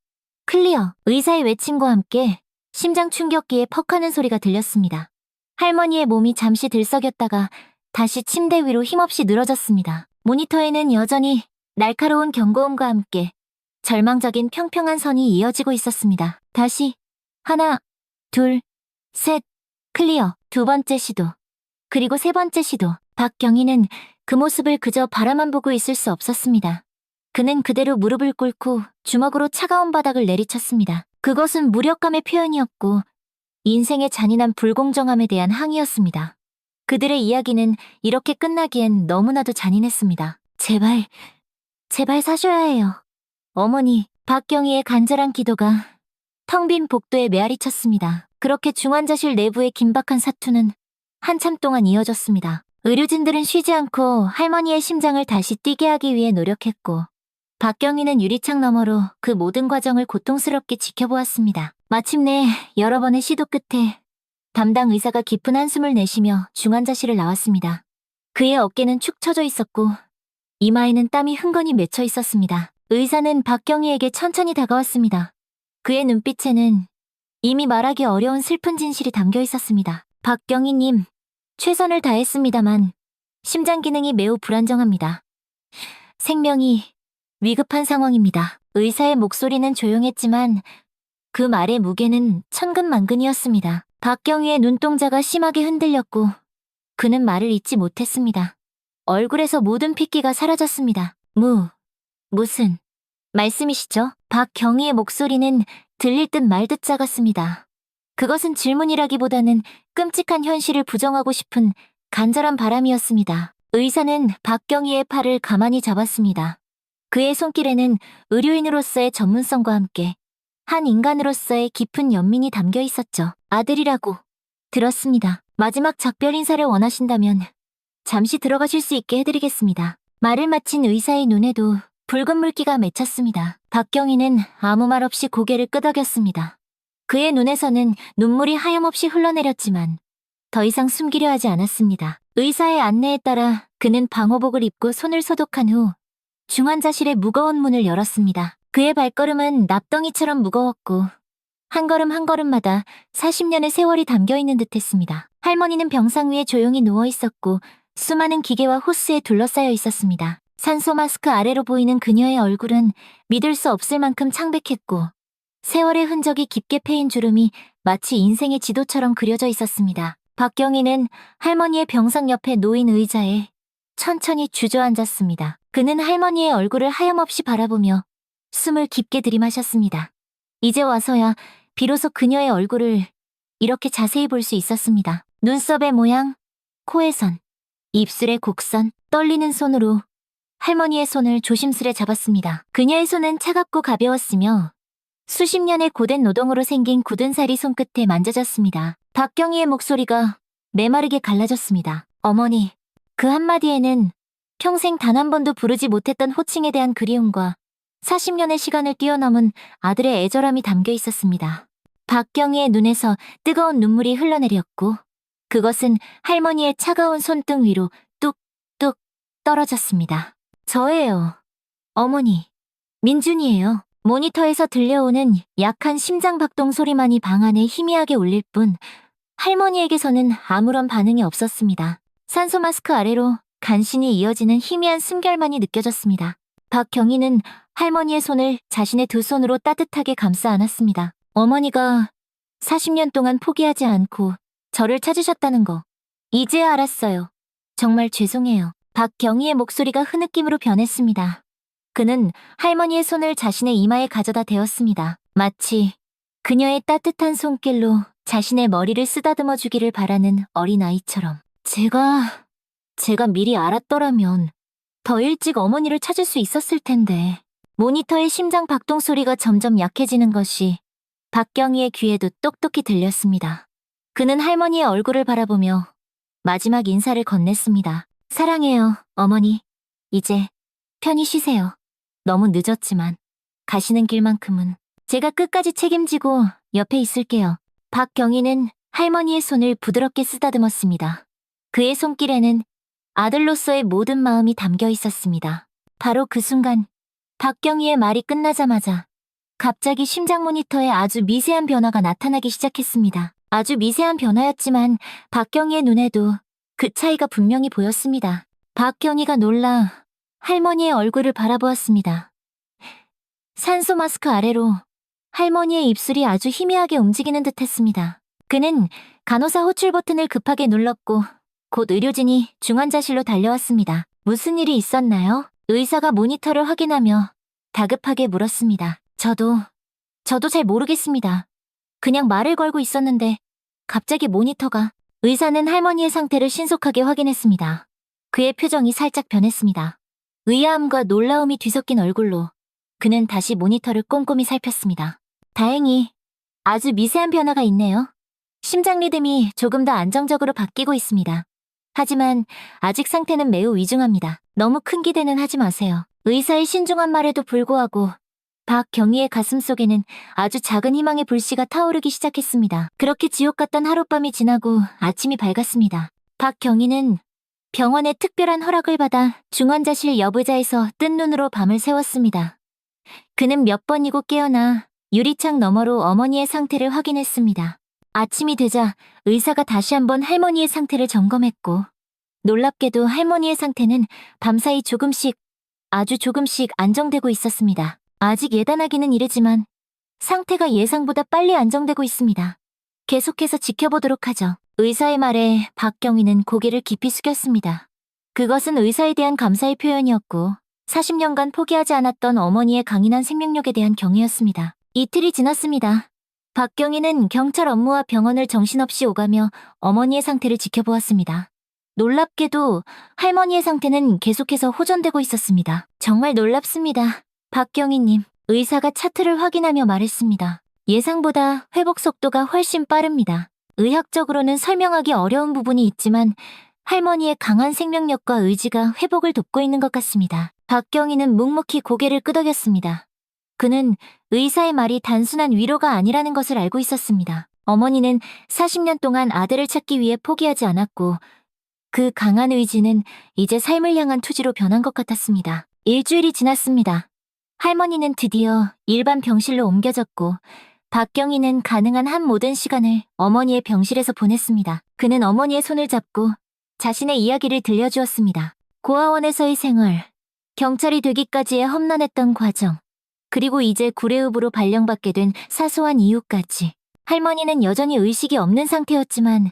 클리어. 의사의 외침과 함께 심장 충격기에 퍽하는 소리가 들렸습니다. 할머니의 몸이 잠시 들썩였다가 다시 침대 위로 힘없이 늘어졌습니다. 모니터에는 여전히 날카로운 경고음과 함께 절망적인 평평한 선이 이어지고 있었습니다. 다시 하나, 둘, 셋, 클리어. 2번째 시도. 그리고 3번째 시도. 박경희는 그 모습을 그저 바라만 보고 있을 수 없었습니다. 그는 그대로 무릎을 꿇고 주먹으로 차가운 바닥을 내리쳤습니다. 그것은 무력감의 표현이었고 인생의 잔인한 불공정함에 대한 항의였습니다. 그들의 이야기는 이렇게 끝나기엔 너무나도 잔인했습니다. 제발 사셔야 해요. 어머니, 박경희의 간절한 기도가 텅 빈 복도에 메아리 쳤습니다. 그렇게 중환자실 내부의 긴박한 사투는 한참 동안 이어졌습니다. 의료진들은 쉬지 않고 할머니의 심장을 다시 뛰게 하기 위해 노력했고 박경희는 유리창 너머로 그 모든 과정을 고통스럽게 지켜보았습니다. 마침내 여러 번의 시도 끝에 담당 의사가 깊은 한숨을 내쉬며 중환자실을 나왔습니다. 그의 어깨는 축 처져 있었고 이마에는 땀이 흥건히 맺혀 있었습니다. 의사는 박경희에게 천천히 다가왔습니다. 그의 눈빛에는 이미 말하기 어려운 슬픈 진실이 담겨 있었습니다. 박경희님, 최선을 다했습니다만 심장 기능이 매우 불안정합니다. 생명이 위급한 상황입니다. 의사의 목소리는 조용했지만 그 말의 무게는 천근만근이었습니다. 박경희의 눈동자가 심하게 흔들렸고 그는 말을 잇지 못했습니다. 얼굴에서 모든 핏기가 사라졌습니다. 무슨 말씀이시죠? 박경희의 목소리는 들릴 듯 말 듯 작았습니다. 그것은 질문이라기보다는 끔찍한 현실을 부정하고 싶은 간절한 바람이었습니다. 의사는 박경희의 팔을 가만히 잡았습니다. 그의 손길에는 의료인으로서의 전문성과 함께 한 인간으로서의 깊은 연민이 담겨 있었죠. 아들이라고 들었습니다. 마지막 작별 인사를 원하신다면 잠시 들어가실 수 있게 해드리겠습니다. 말을 마친 의사의 눈에도 붉은 물기가 맺혔습니다. 박경희는 아무 말 없이 고개를 끄덕였습니다. 그의 눈에서는 눈물이 하염없이 흘러내렸지만 더 이상 숨기려 하지 않았습니다. 의사의 안내에 따라 그는 방호복을 입고 손을 소독한 후 중환자실의 무거운 문을 열었습니다. 그의 발걸음은 납덩이처럼 무거웠고 한 걸음 한 걸음마다 40년의 세월이 담겨있는 듯했습니다. 할머니는 병상 위에 조용히 누워있었고 수많은 기계와 호스에 둘러싸여 있었습니다. 산소 마스크 아래로 보이는 그녀의 얼굴은 믿을 수 없을 만큼 창백했고 세월의 흔적이 깊게 패인 주름이 마치 인생의 지도처럼 그려져 있었습니다. 박경희는 할머니의 병상 옆에 놓인 의자에 천천히 주저앉았습니다. 그는 할머니의 얼굴을 하염없이 바라보며 숨을 깊게 들이마셨습니다. 이제 와서야 비로소 그녀의 얼굴을 이렇게 자세히 볼 수 있었습니다. 눈썹의 모양, 코의 선, 입술의 곡선, 떨리는 손으로 할머니의 손을 조심스레 잡았습니다. 그녀의 손은 차갑고 가벼웠으며 수십 년의 고된 노동으로 생긴 굳은 살이 손끝에 만져졌습니다. 박경희의 목소리가 메마르게 갈라졌습니다. 어머니, 그 한마디에는 평생 단 한 번도 부르지 못했던 호칭에 대한 그리움과 40년의 시간을 뛰어넘은 아들의 애절함이 담겨 있었습니다. 박경희의 눈에서 뜨거운 눈물이 흘러내렸고 그것은 할머니의 차가운 손등 위로 뚝뚝 떨어졌습니다. 저예요. 어머니, 민준이에요. 모니터에서 들려오는 약한 심장박동 소리만이 방 안에 희미하게 울릴 뿐 할머니에게서는 아무런 반응이 없었습니다. 산소 마스크 아래로 간신히 이어지는 희미한 숨결만이 느껴졌습니다. 박경희는 할머니의 손을 자신의 두 손으로 따뜻하게 감싸 안았습니다. 어머니가 40년 동안 포기하지 않고 저를 찾으셨다는 거 이제야 알았어요. 정말 죄송해요. 박경희의 목소리가 흐느낌으로 변했습니다. 그는 할머니의 손을 자신의 이마에 가져다 대었습니다. 마치 그녀의 따뜻한 손길로 자신의 머리를 쓰다듬어 주기를 바라는 어린아이처럼. 제가 미리 알았더라면 더 일찍 어머니를 찾을 수 있었을 텐데. 모니터의 심장 박동 소리가 점점 약해지는 것이 박경희의 귀에도 똑똑히 들렸습니다. 그는 할머니의 얼굴을 바라보며 마지막 인사를 건넸습니다. 사랑해요, 어머니. 이제 편히 쉬세요. 너무 늦었지만 가시는 길만큼은 제가 끝까지 책임지고 옆에 있을게요. 박경희는 할머니의 손을 부드럽게 쓰다듬었습니다. 그의 손길에는 아들로서의 모든 마음이 담겨 있었습니다. 바로 그 순간 박경희의 말이 끝나자마자 갑자기 심장 모니터에 아주 미세한 변화가 나타나기 시작했습니다. 아주 미세한 변화였지만 박경희의 눈에도 그 차이가 분명히 보였습니다. 박경희가 놀라 할머니의 얼굴을 바라보았습니다. 산소 마스크 아래로 할머니의 입술이 아주 희미하게 움직이는 듯했습니다. 그는 간호사 호출 버튼을 급하게 눌렀고 곧 의료진이 중환자실로 달려왔습니다. 무슨 일이 있었나요? 의사가 모니터를 확인하며 다급하게 물었습니다. 저도 잘 모르겠습니다. 그냥 말을 걸고 있었는데 갑자기 모니터가. 의사는 할머니의 상태를 신속하게 확인했습니다. 그의 표정이 살짝 변했습니다. 의아함과 놀라움이 뒤섞인 얼굴로 그는 다시 모니터를 꼼꼼히 살폈습니다. 다행히 아주 미세한 변화가 있네요. 심장 리듬이 조금 더 안정적으로 바뀌고 있습니다. 하지만 아직 상태는 매우 위중합니다. 너무 큰 기대는 하지 마세요. 의사의 신중한 말에도 불구하고 박경희의 가슴속에는 아주 작은 희망의 불씨가 타오르기 시작했습니다. 그렇게 지옥 같던 하룻밤이 지나고 아침이 밝았습니다. 박경희는 병원의 특별한 허락을 받아 중환자실 옆의자에서 뜬 눈으로 밤을 새웠습니다. 그는 몇 번이고 깨어나 유리창 너머로 어머니의 상태를 확인했습니다. 아침이 되자 의사가 다시 한번 할머니의 상태를 점검했고 놀랍게도 할머니의 상태는 밤사이 아주 조금씩 안정되고 있었습니다. 아직 예단하기는 이르지만 상태가 예상보다 빨리 안정되고 있습니다. 계속해서 지켜보도록 하죠. 의사의 말에 박경희는 고개를 깊이 숙였습니다. 그것은 의사에 대한 감사의 표현이었고 40년간 포기하지 않았던 어머니의 강인한 생명력에 대한 경의였습니다. 이틀이 지났습니다. 박경희는 경찰 업무와 병원을 정신없이 오가며 어머니의 상태를 지켜보았습니다. 놀랍게도 할머니의 상태는 계속해서 호전되고 있었습니다. 정말 놀랍습니다. 박경희님, 의사가 차트를 확인하며 말했습니다. 예상보다 회복 속도가 훨씬 빠릅니다. 의학적으로는 설명하기 어려운 부분이 있지만 할머니의 강한 생명력과 의지가 회복을 돕고 있는 것 같습니다. 박경희는 묵묵히 고개를 끄덕였습니다. 그는 의사의 말이 단순한 위로가 아니라는 것을 알고 있었습니다. 어머니는 40년 동안 아들을 찾기 위해 포기하지 않았고 그 강한 의지는 이제 삶을 향한 투지로 변한 것 같았습니다. 일주일이 지났습니다. 할머니는 드디어 일반 병실로 옮겨졌고 박경희는 가능한 한 모든 시간을 어머니의 병실에서 보냈습니다. 그는 어머니의 손을 잡고 자신의 이야기를 들려주었습니다. 고아원에서의 생활, 경찰이 되기까지의 험난했던 과정, 그리고 이제 구례읍으로 발령받게 된 사소한 이유까지. 할머니는 여전히 의식이 없는 상태였지만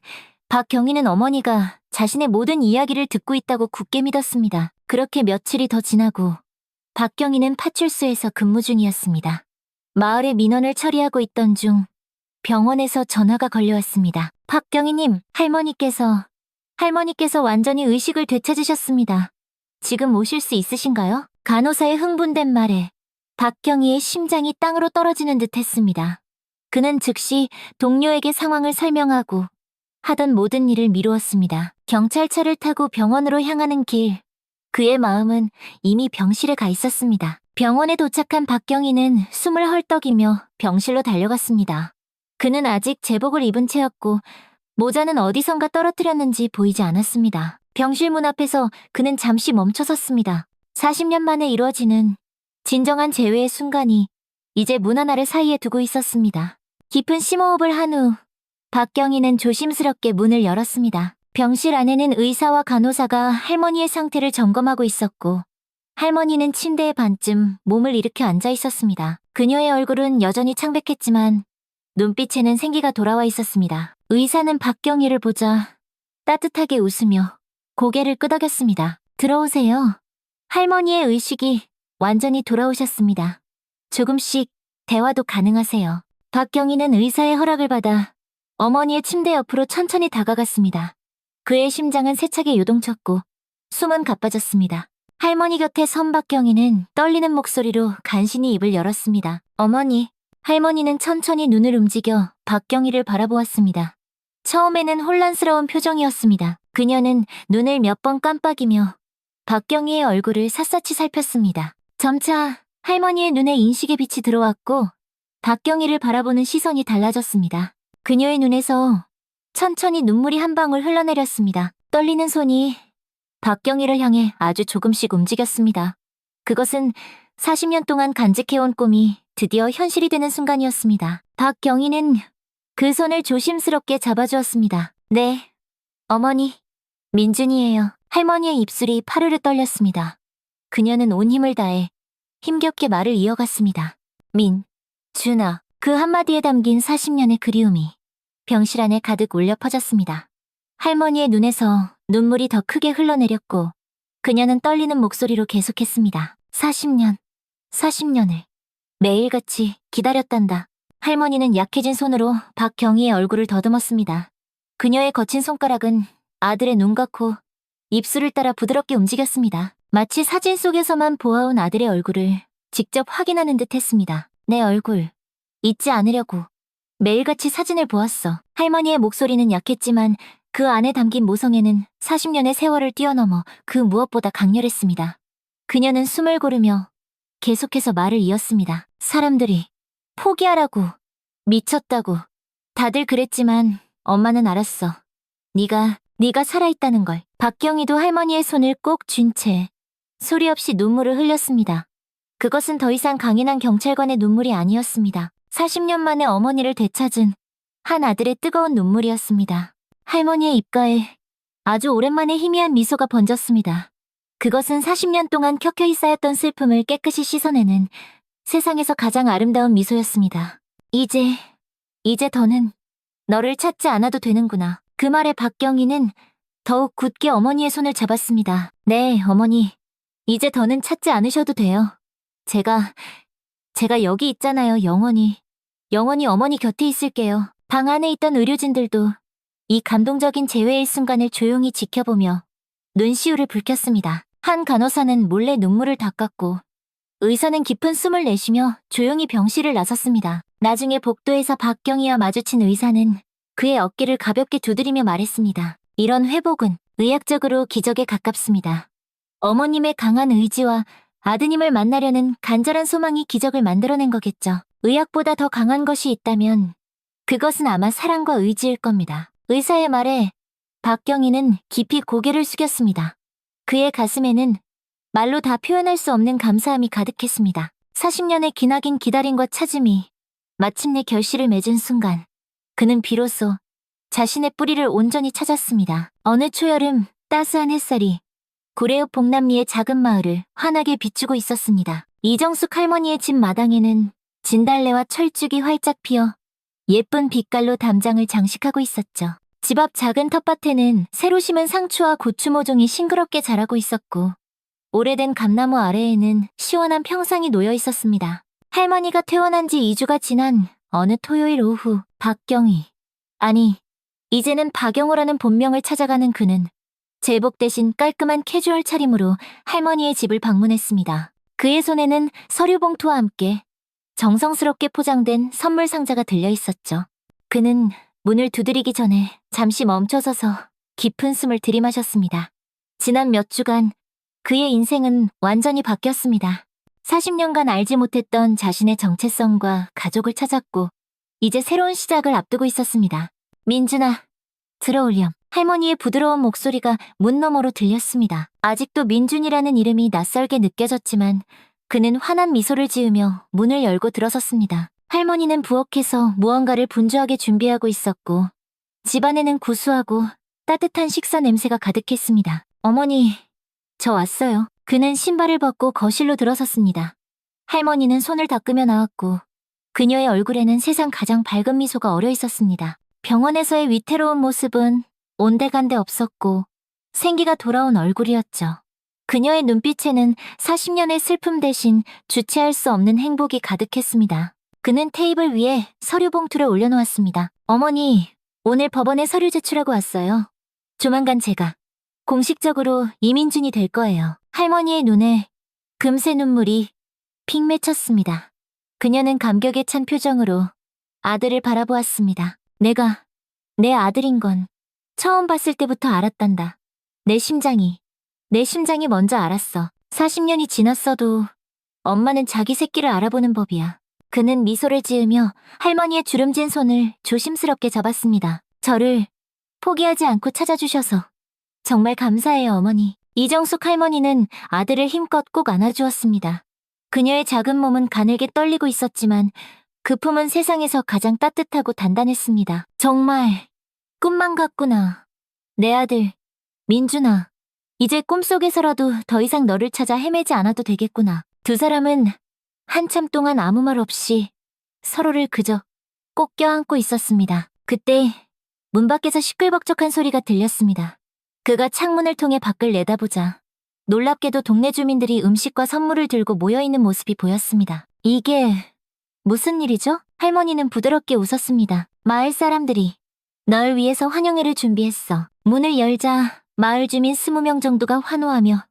박경희는 어머니가 자신의 모든 이야기를 듣고 있다고 굳게 믿었습니다. 그렇게 며칠이 더 지나고 박경희는 파출소에서 근무 중이었습니다. 마을의 민원을 처리하고 있던 중 병원에서 전화가 걸려왔습니다. 박경희님, 할머니께서 완전히 의식을 되찾으셨습니다. 지금 오실 수 있으신가요? 간호사의 흥분된 말에 박경희의 심장이 땅으로 떨어지는 듯 했습니다. 그는 즉시 동료에게 상황을 설명하고 하던 모든 일을 미루었습니다. 경찰차를 타고 병원으로 향하는 길, 그의 마음은 이미 병실에 가 있었습니다. 병원에 도착한 박경희는 숨을 헐떡이며 병실로 달려갔습니다. 그는 아직 제복을 입은 채였고 모자는 어디선가 떨어뜨렸는지 보이지 않았습니다. 병실 문 앞에서 그는 잠시 멈춰섰습니다. 40년 만에 이루어지는 진정한 재회의 순간이 이제 문 하나를 사이에 두고 있었습니다. 깊은 심호흡을 한 후 박경희는 조심스럽게 문을 열었습니다. 병실 안에는 의사와 간호사가 할머니의 상태를 점검하고 있었고 할머니는 침대에 반쯤 몸을 일으켜 앉아 있었습니다. 그녀의 얼굴은 여전히 창백했지만 눈빛에는 생기가 돌아와 있었습니다. 의사는 박경희를 보자 따뜻하게 웃으며 고개를 끄덕였습니다. 들어오세요. 할머니의 의식이 완전히 돌아오셨습니다. 조금씩 대화도 가능하세요. 박경희는 의사의 허락을 받아 어머니의 침대 옆으로 천천히 다가갔습니다. 그의 심장은 세차게 요동쳤고 숨은 가빠졌습니다. 할머니 곁에 선 박경희는 떨리는 목소리로 간신히 입을 열었습니다. 어머니. 할머니는 천천히 눈을 움직여 박경희를 바라보았습니다. 처음에는 혼란스러운 표정이었습니다. 그녀는 눈을 몇 번 깜빡이며 박경희의 얼굴을 샅샅이 살폈습니다. 점차 할머니의 눈에 인식의 빛이 들어왔고 박경희를 바라보는 시선이 달라졌습니다. 그녀의 눈에서 천천히 눈물이 한 방울 흘러내렸습니다. 떨리는 손이 박경희를 향해 아주 조금씩 움직였습니다. 그것은 40년 동안 간직해온 꿈이 드디어 현실이 되는 순간이었습니다. 박경희는 그 손을 조심스럽게 잡아주었습니다. 네, 어머니, 민준이에요. 할머니의 입술이 파르르 떨렸습니다. 그녀는 온 힘을 다해 힘겹게 말을 이어갔습니다. 준아. 그 한마디에 담긴 40년의 그리움이 병실 안에 가득 울려 퍼졌습니다. 할머니의 눈에서 눈물이 더 크게 흘러내렸고 그녀는 떨리는 목소리로 계속했습니다. 40년을 매일같이 기다렸단다. 할머니는 약해진 손으로 박경희의 얼굴을 더듬었습니다. 그녀의 거친 손가락은 아들의 눈과 코, 입술을 따라 부드럽게 움직였습니다. 마치 사진 속에서만 보아온 아들의 얼굴을 직접 확인하는 듯 했습니다. 내 얼굴 잊지 않으려고 매일같이 사진을 보았어. 할머니의 목소리는 약했지만 그 안에 담긴 모성애는 40년의 세월을 뛰어넘어 그 무엇보다 강렬했습니다. 그녀는 숨을 고르며 계속해서 말을 이었습니다. 사람들이 포기하라고, 미쳤다고. 다들 그랬지만 엄마는 알았어. 네가 살아있다는 걸. 박경희도 할머니의 손을 꼭 쥔 채 소리 없이 눈물을 흘렸습니다. 그것은 더 이상 강인한 경찰관의 눈물이 아니었습니다. 40년 만에 어머니를 되찾은 한 아들의 뜨거운 눈물이었습니다. 할머니의 입가에 아주 오랜만에 희미한 미소가 번졌습니다. 그것은 40년 동안 켜켜이 쌓였던 슬픔을 깨끗이 씻어내는 세상에서 가장 아름다운 미소였습니다. 이제 더는 너를 찾지 않아도 되는구나. 그 말에 박경희는 더욱 굳게 어머니의 손을 잡았습니다. 네, 어머니. 이제 더는 찾지 않으셔도 돼요. 제가 여기 있잖아요, 영원히. 영원히 어머니 곁에 있을게요. 방 안에 있던 의료진들도 이 감동적인 재회의 순간을 조용히 지켜보며 눈시울을 붉혔습니다. 한 간호사는 몰래 눈물을 닦았고 의사는 깊은 숨을 내쉬며 조용히 병실을 나섰습니다. 나중에 복도에서 박경희와 마주친 의사는 그의 어깨를 가볍게 두드리며 말했습니다. 이런 회복은 의학적으로 기적에 가깝습니다. 어머님의 강한 의지와 아드님을 만나려는 간절한 소망이 기적을 만들어낸 거겠죠. 의학보다 더 강한 것이 있다면 그것은 아마 사랑과 의지일 겁니다. 의사의 말에 박경희는 깊이 고개를 숙였습니다. 그의 가슴에는 말로 다 표현할 수 없는 감사함이 가득했습니다. 40년의 기나긴 기다림과 찾음이 마침내 결실을 맺은 순간 그는 비로소 자신의 뿌리를 온전히 찾았습니다. 어느 초여름 따스한 햇살이 구례읍 봉남리의 작은 마을을 환하게 비추고 있었습니다. 이정숙 할머니의 집 마당에는 진달래와 철쭉이 활짝 피어 예쁜 빛깔로 담장을 장식하고 있었죠. 집 앞 작은 텃밭에는 새로 심은 상추와 고추 모종이 싱그럽게 자라고 있었고 오래된 감나무 아래에는 시원한 평상이 놓여 있었습니다. 할머니가 퇴원한 지 2주가 지난 어느 토요일 오후 박경희, 아니 이제는 박영호라는 본명을 찾아가는 그는 제복 대신 깔끔한 캐주얼 차림으로 할머니의 집을 방문했습니다. 그의 손에는 서류 봉투와 함께 정성스럽게 포장된 선물 상자가 들려 있었죠. 그는 문을 두드리기 전에 잠시 멈춰서서 깊은 숨을 들이마셨습니다. 지난 몇 주간 그의 인생은 완전히 바뀌었습니다. 40년간 알지 못했던 자신의 정체성과 가족을 찾았고 이제 새로운 시작을 앞두고 있었습니다. 민준아, 들어오렴. 할머니의 부드러운 목소리가 문 너머로 들렸습니다. 아직도 민준이라는 이름이 낯설게 느껴졌지만 그는 환한 미소를 지으며 문을 열고 들어섰습니다. 할머니는 부엌에서 무언가를 분주하게 준비하고 있었고 집안에는 구수하고 따뜻한 식사 냄새가 가득했습니다. 어머니, 저 왔어요. 그는 신발을 벗고 거실로 들어섰습니다. 할머니는 손을 닦으며 나왔고 그녀의 얼굴에는 세상 가장 밝은 미소가 어려 있었습니다. 병원에서의 위태로운 모습은 온데간데 없었고 생기가 돌아온 얼굴이었죠. 그녀의 눈빛에는 40년의 슬픔 대신 주체할 수 없는 행복이 가득했습니다. 그는 테이블 위에 서류 봉투를 올려놓았습니다. 어머니, 오늘 법원에 서류 제출하고 왔어요. 조만간 제가 공식적으로 이민준이 될 거예요. 할머니의 눈에 금세 눈물이 픽 맺혔습니다. 그녀는 감격에 찬 표정으로 아들을 바라보았습니다. 내가 내 아들인 건 처음 봤을 때부터 알았단다. 내 심장이 먼저 알았어. 40년이 지났어도 엄마는 자기 새끼를 알아보는 법이야. 그는 미소를 지으며 할머니의 주름진 손을 조심스럽게 잡았습니다. 저를 포기하지 않고 찾아주셔서 정말 감사해요, 어머니. 이정숙 할머니는 아들을 힘껏 꼭 안아주었습니다. 그녀의 작은 몸은 가늘게 떨리고 있었지만 그 품은 세상에서 가장 따뜻하고 단단했습니다. 정말 꿈만 같구나. 내 아들, 민준아. 이제 꿈속에서라도 더 이상 너를 찾아 헤매지 않아도 되겠구나. 두 사람은 한참 동안 아무 말 없이 서로를 그저 꼭 껴안고 있었습니다. 그때 문 밖에서 시끌벅적한 소리가 들렸습니다. 그가 창문을 통해 밖을 내다보자 놀랍게도 동네 주민들이 음식과 선물을 들고 모여있는 모습이 보였습니다. 이게 무슨 일이죠? 할머니는 부드럽게 웃었습니다. 마을 사람들이 널 위해서 환영회를 준비했어. 문을 열자 마을 주민 20명 정도가 환호하며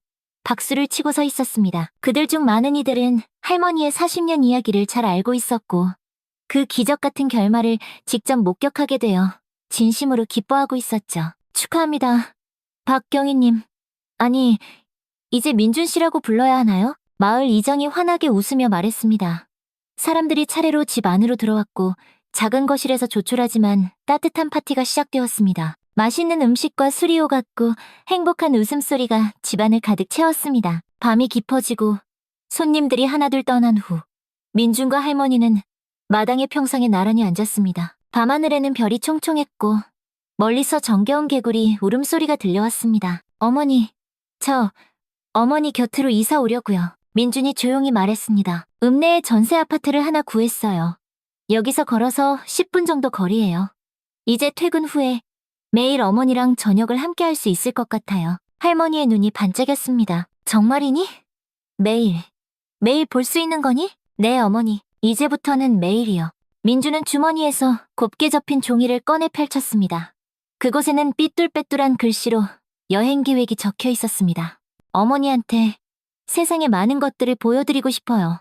박수를 치고 서 있었습니다. 그들 중 많은 이들은 할머니의 40년 이야기를 잘 알고 있었고 그 기적 같은 결말을 직접 목격하게 되어 진심으로 기뻐하고 있었죠. 축하합니다. 박경희님. 아니, 이제 민준 씨라고 불러야 하나요? 마을 이장이 환하게 웃으며 말했습니다. 사람들이 차례로 집 안으로 들어왔고 작은 거실에서 조촐하지만 따뜻한 파티가 시작되었습니다. 맛있는 음식과 술이 오갔고 행복한 웃음소리가 집안을 가득 채웠습니다. 밤이 깊어지고 손님들이 하나둘 떠난 후 민준과 할머니는 마당의 평상에 나란히 앉았습니다. 밤하늘에는 별이 총총했고 멀리서 정겨운 개구리 울음소리가 들려왔습니다. 어머니, 저 어머니 곁으로 이사 오려고요. 민준이 조용히 말했습니다. 읍내에 전세 아파트를 하나 구했어요. 여기서 걸어서 10분 정도 거리예요. 이제 퇴근 후에 매일 어머니랑 저녁을 함께 할 수 있을 것 같아요. 할머니의 눈이 반짝였습니다. 정말이니? 매일 볼 수 있는 거니? 네, 어머니. 이제부터는 매일이요. 민주는 주머니에서 곱게 접힌 종이를 꺼내 펼쳤습니다. 그곳에는 삐뚤빼뚤한 글씨로 여행 계획이 적혀 있었습니다. 어머니한테 세상의 많은 것들을 보여드리고 싶어요.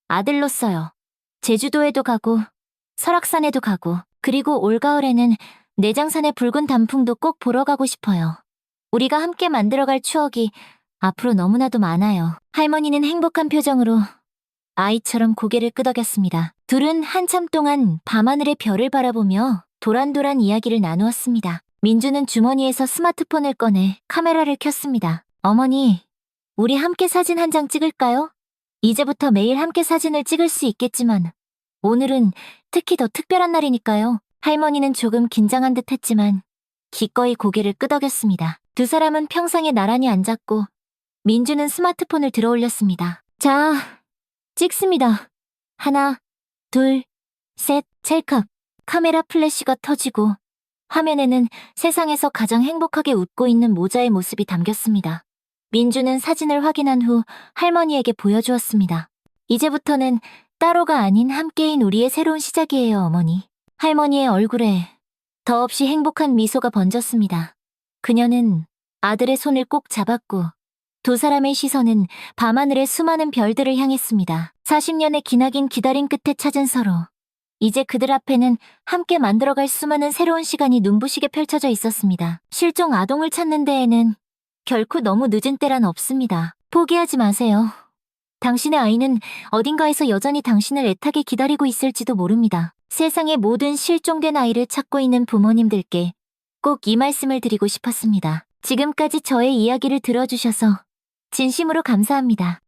아들로서요. 제주도에도 가고, 설악산에도 가고, 그리고 올가을에는 내장산의 붉은 단풍도 꼭 보러 가고 싶어요. 우리가 함께 만들어갈 추억이 앞으로 너무나도 많아요. 할머니는 행복한 표정으로 아이처럼 고개를 끄덕였습니다. 둘은 한참 동안 밤하늘의 별을 바라보며 도란도란 이야기를 나누었습니다. 민주는 주머니에서 스마트폰을 꺼내 카메라를 켰습니다. 어머니, 우리 함께 사진 한 장 찍을까요? 이제부터 매일 함께 사진을 찍을 수 있겠지만 오늘은 특히 더 특별한 날이니까요. 할머니는 조금 긴장한 듯 했지만 기꺼이 고개를 끄덕였습니다. 두 사람은 평상에 나란히 앉았고 민주는 스마트폰을 들어 올렸습니다. 자, 찍습니다. 하나, 둘, 셋, 찰칵. 카메라 플래시가 터지고 화면에는 세상에서 가장 행복하게 웃고 있는 모자의 모습이 담겼습니다. 민주는 사진을 확인한 후 할머니에게 보여주었습니다. 이제부터는 따로가 아닌 함께인 우리의 새로운 시작이에요, 어머니. 할머니의 얼굴에 더없이 행복한 미소가 번졌습니다. 그녀는 아들의 손을 꼭 잡았고 두 사람의 시선은 밤하늘의 수많은 별들을 향했습니다. 40년의 기나긴 기다림 끝에 찾은 서로. 이제 그들 앞에는 함께 만들어갈 수많은 새로운 시간이 눈부시게 펼쳐져 있었습니다. 실종 아동을 찾는 데에는 결코 너무 늦은 때란 없습니다. 포기하지 마세요. 당신의 아이는 어딘가에서 여전히 당신을 애타게 기다리고 있을지도 모릅니다. 세상의 모든 실종된 아이를 찾고 있는 부모님들께 꼭 이 말씀을 드리고 싶었습니다. 지금까지 저의 이야기를 들어주셔서 진심으로 감사합니다.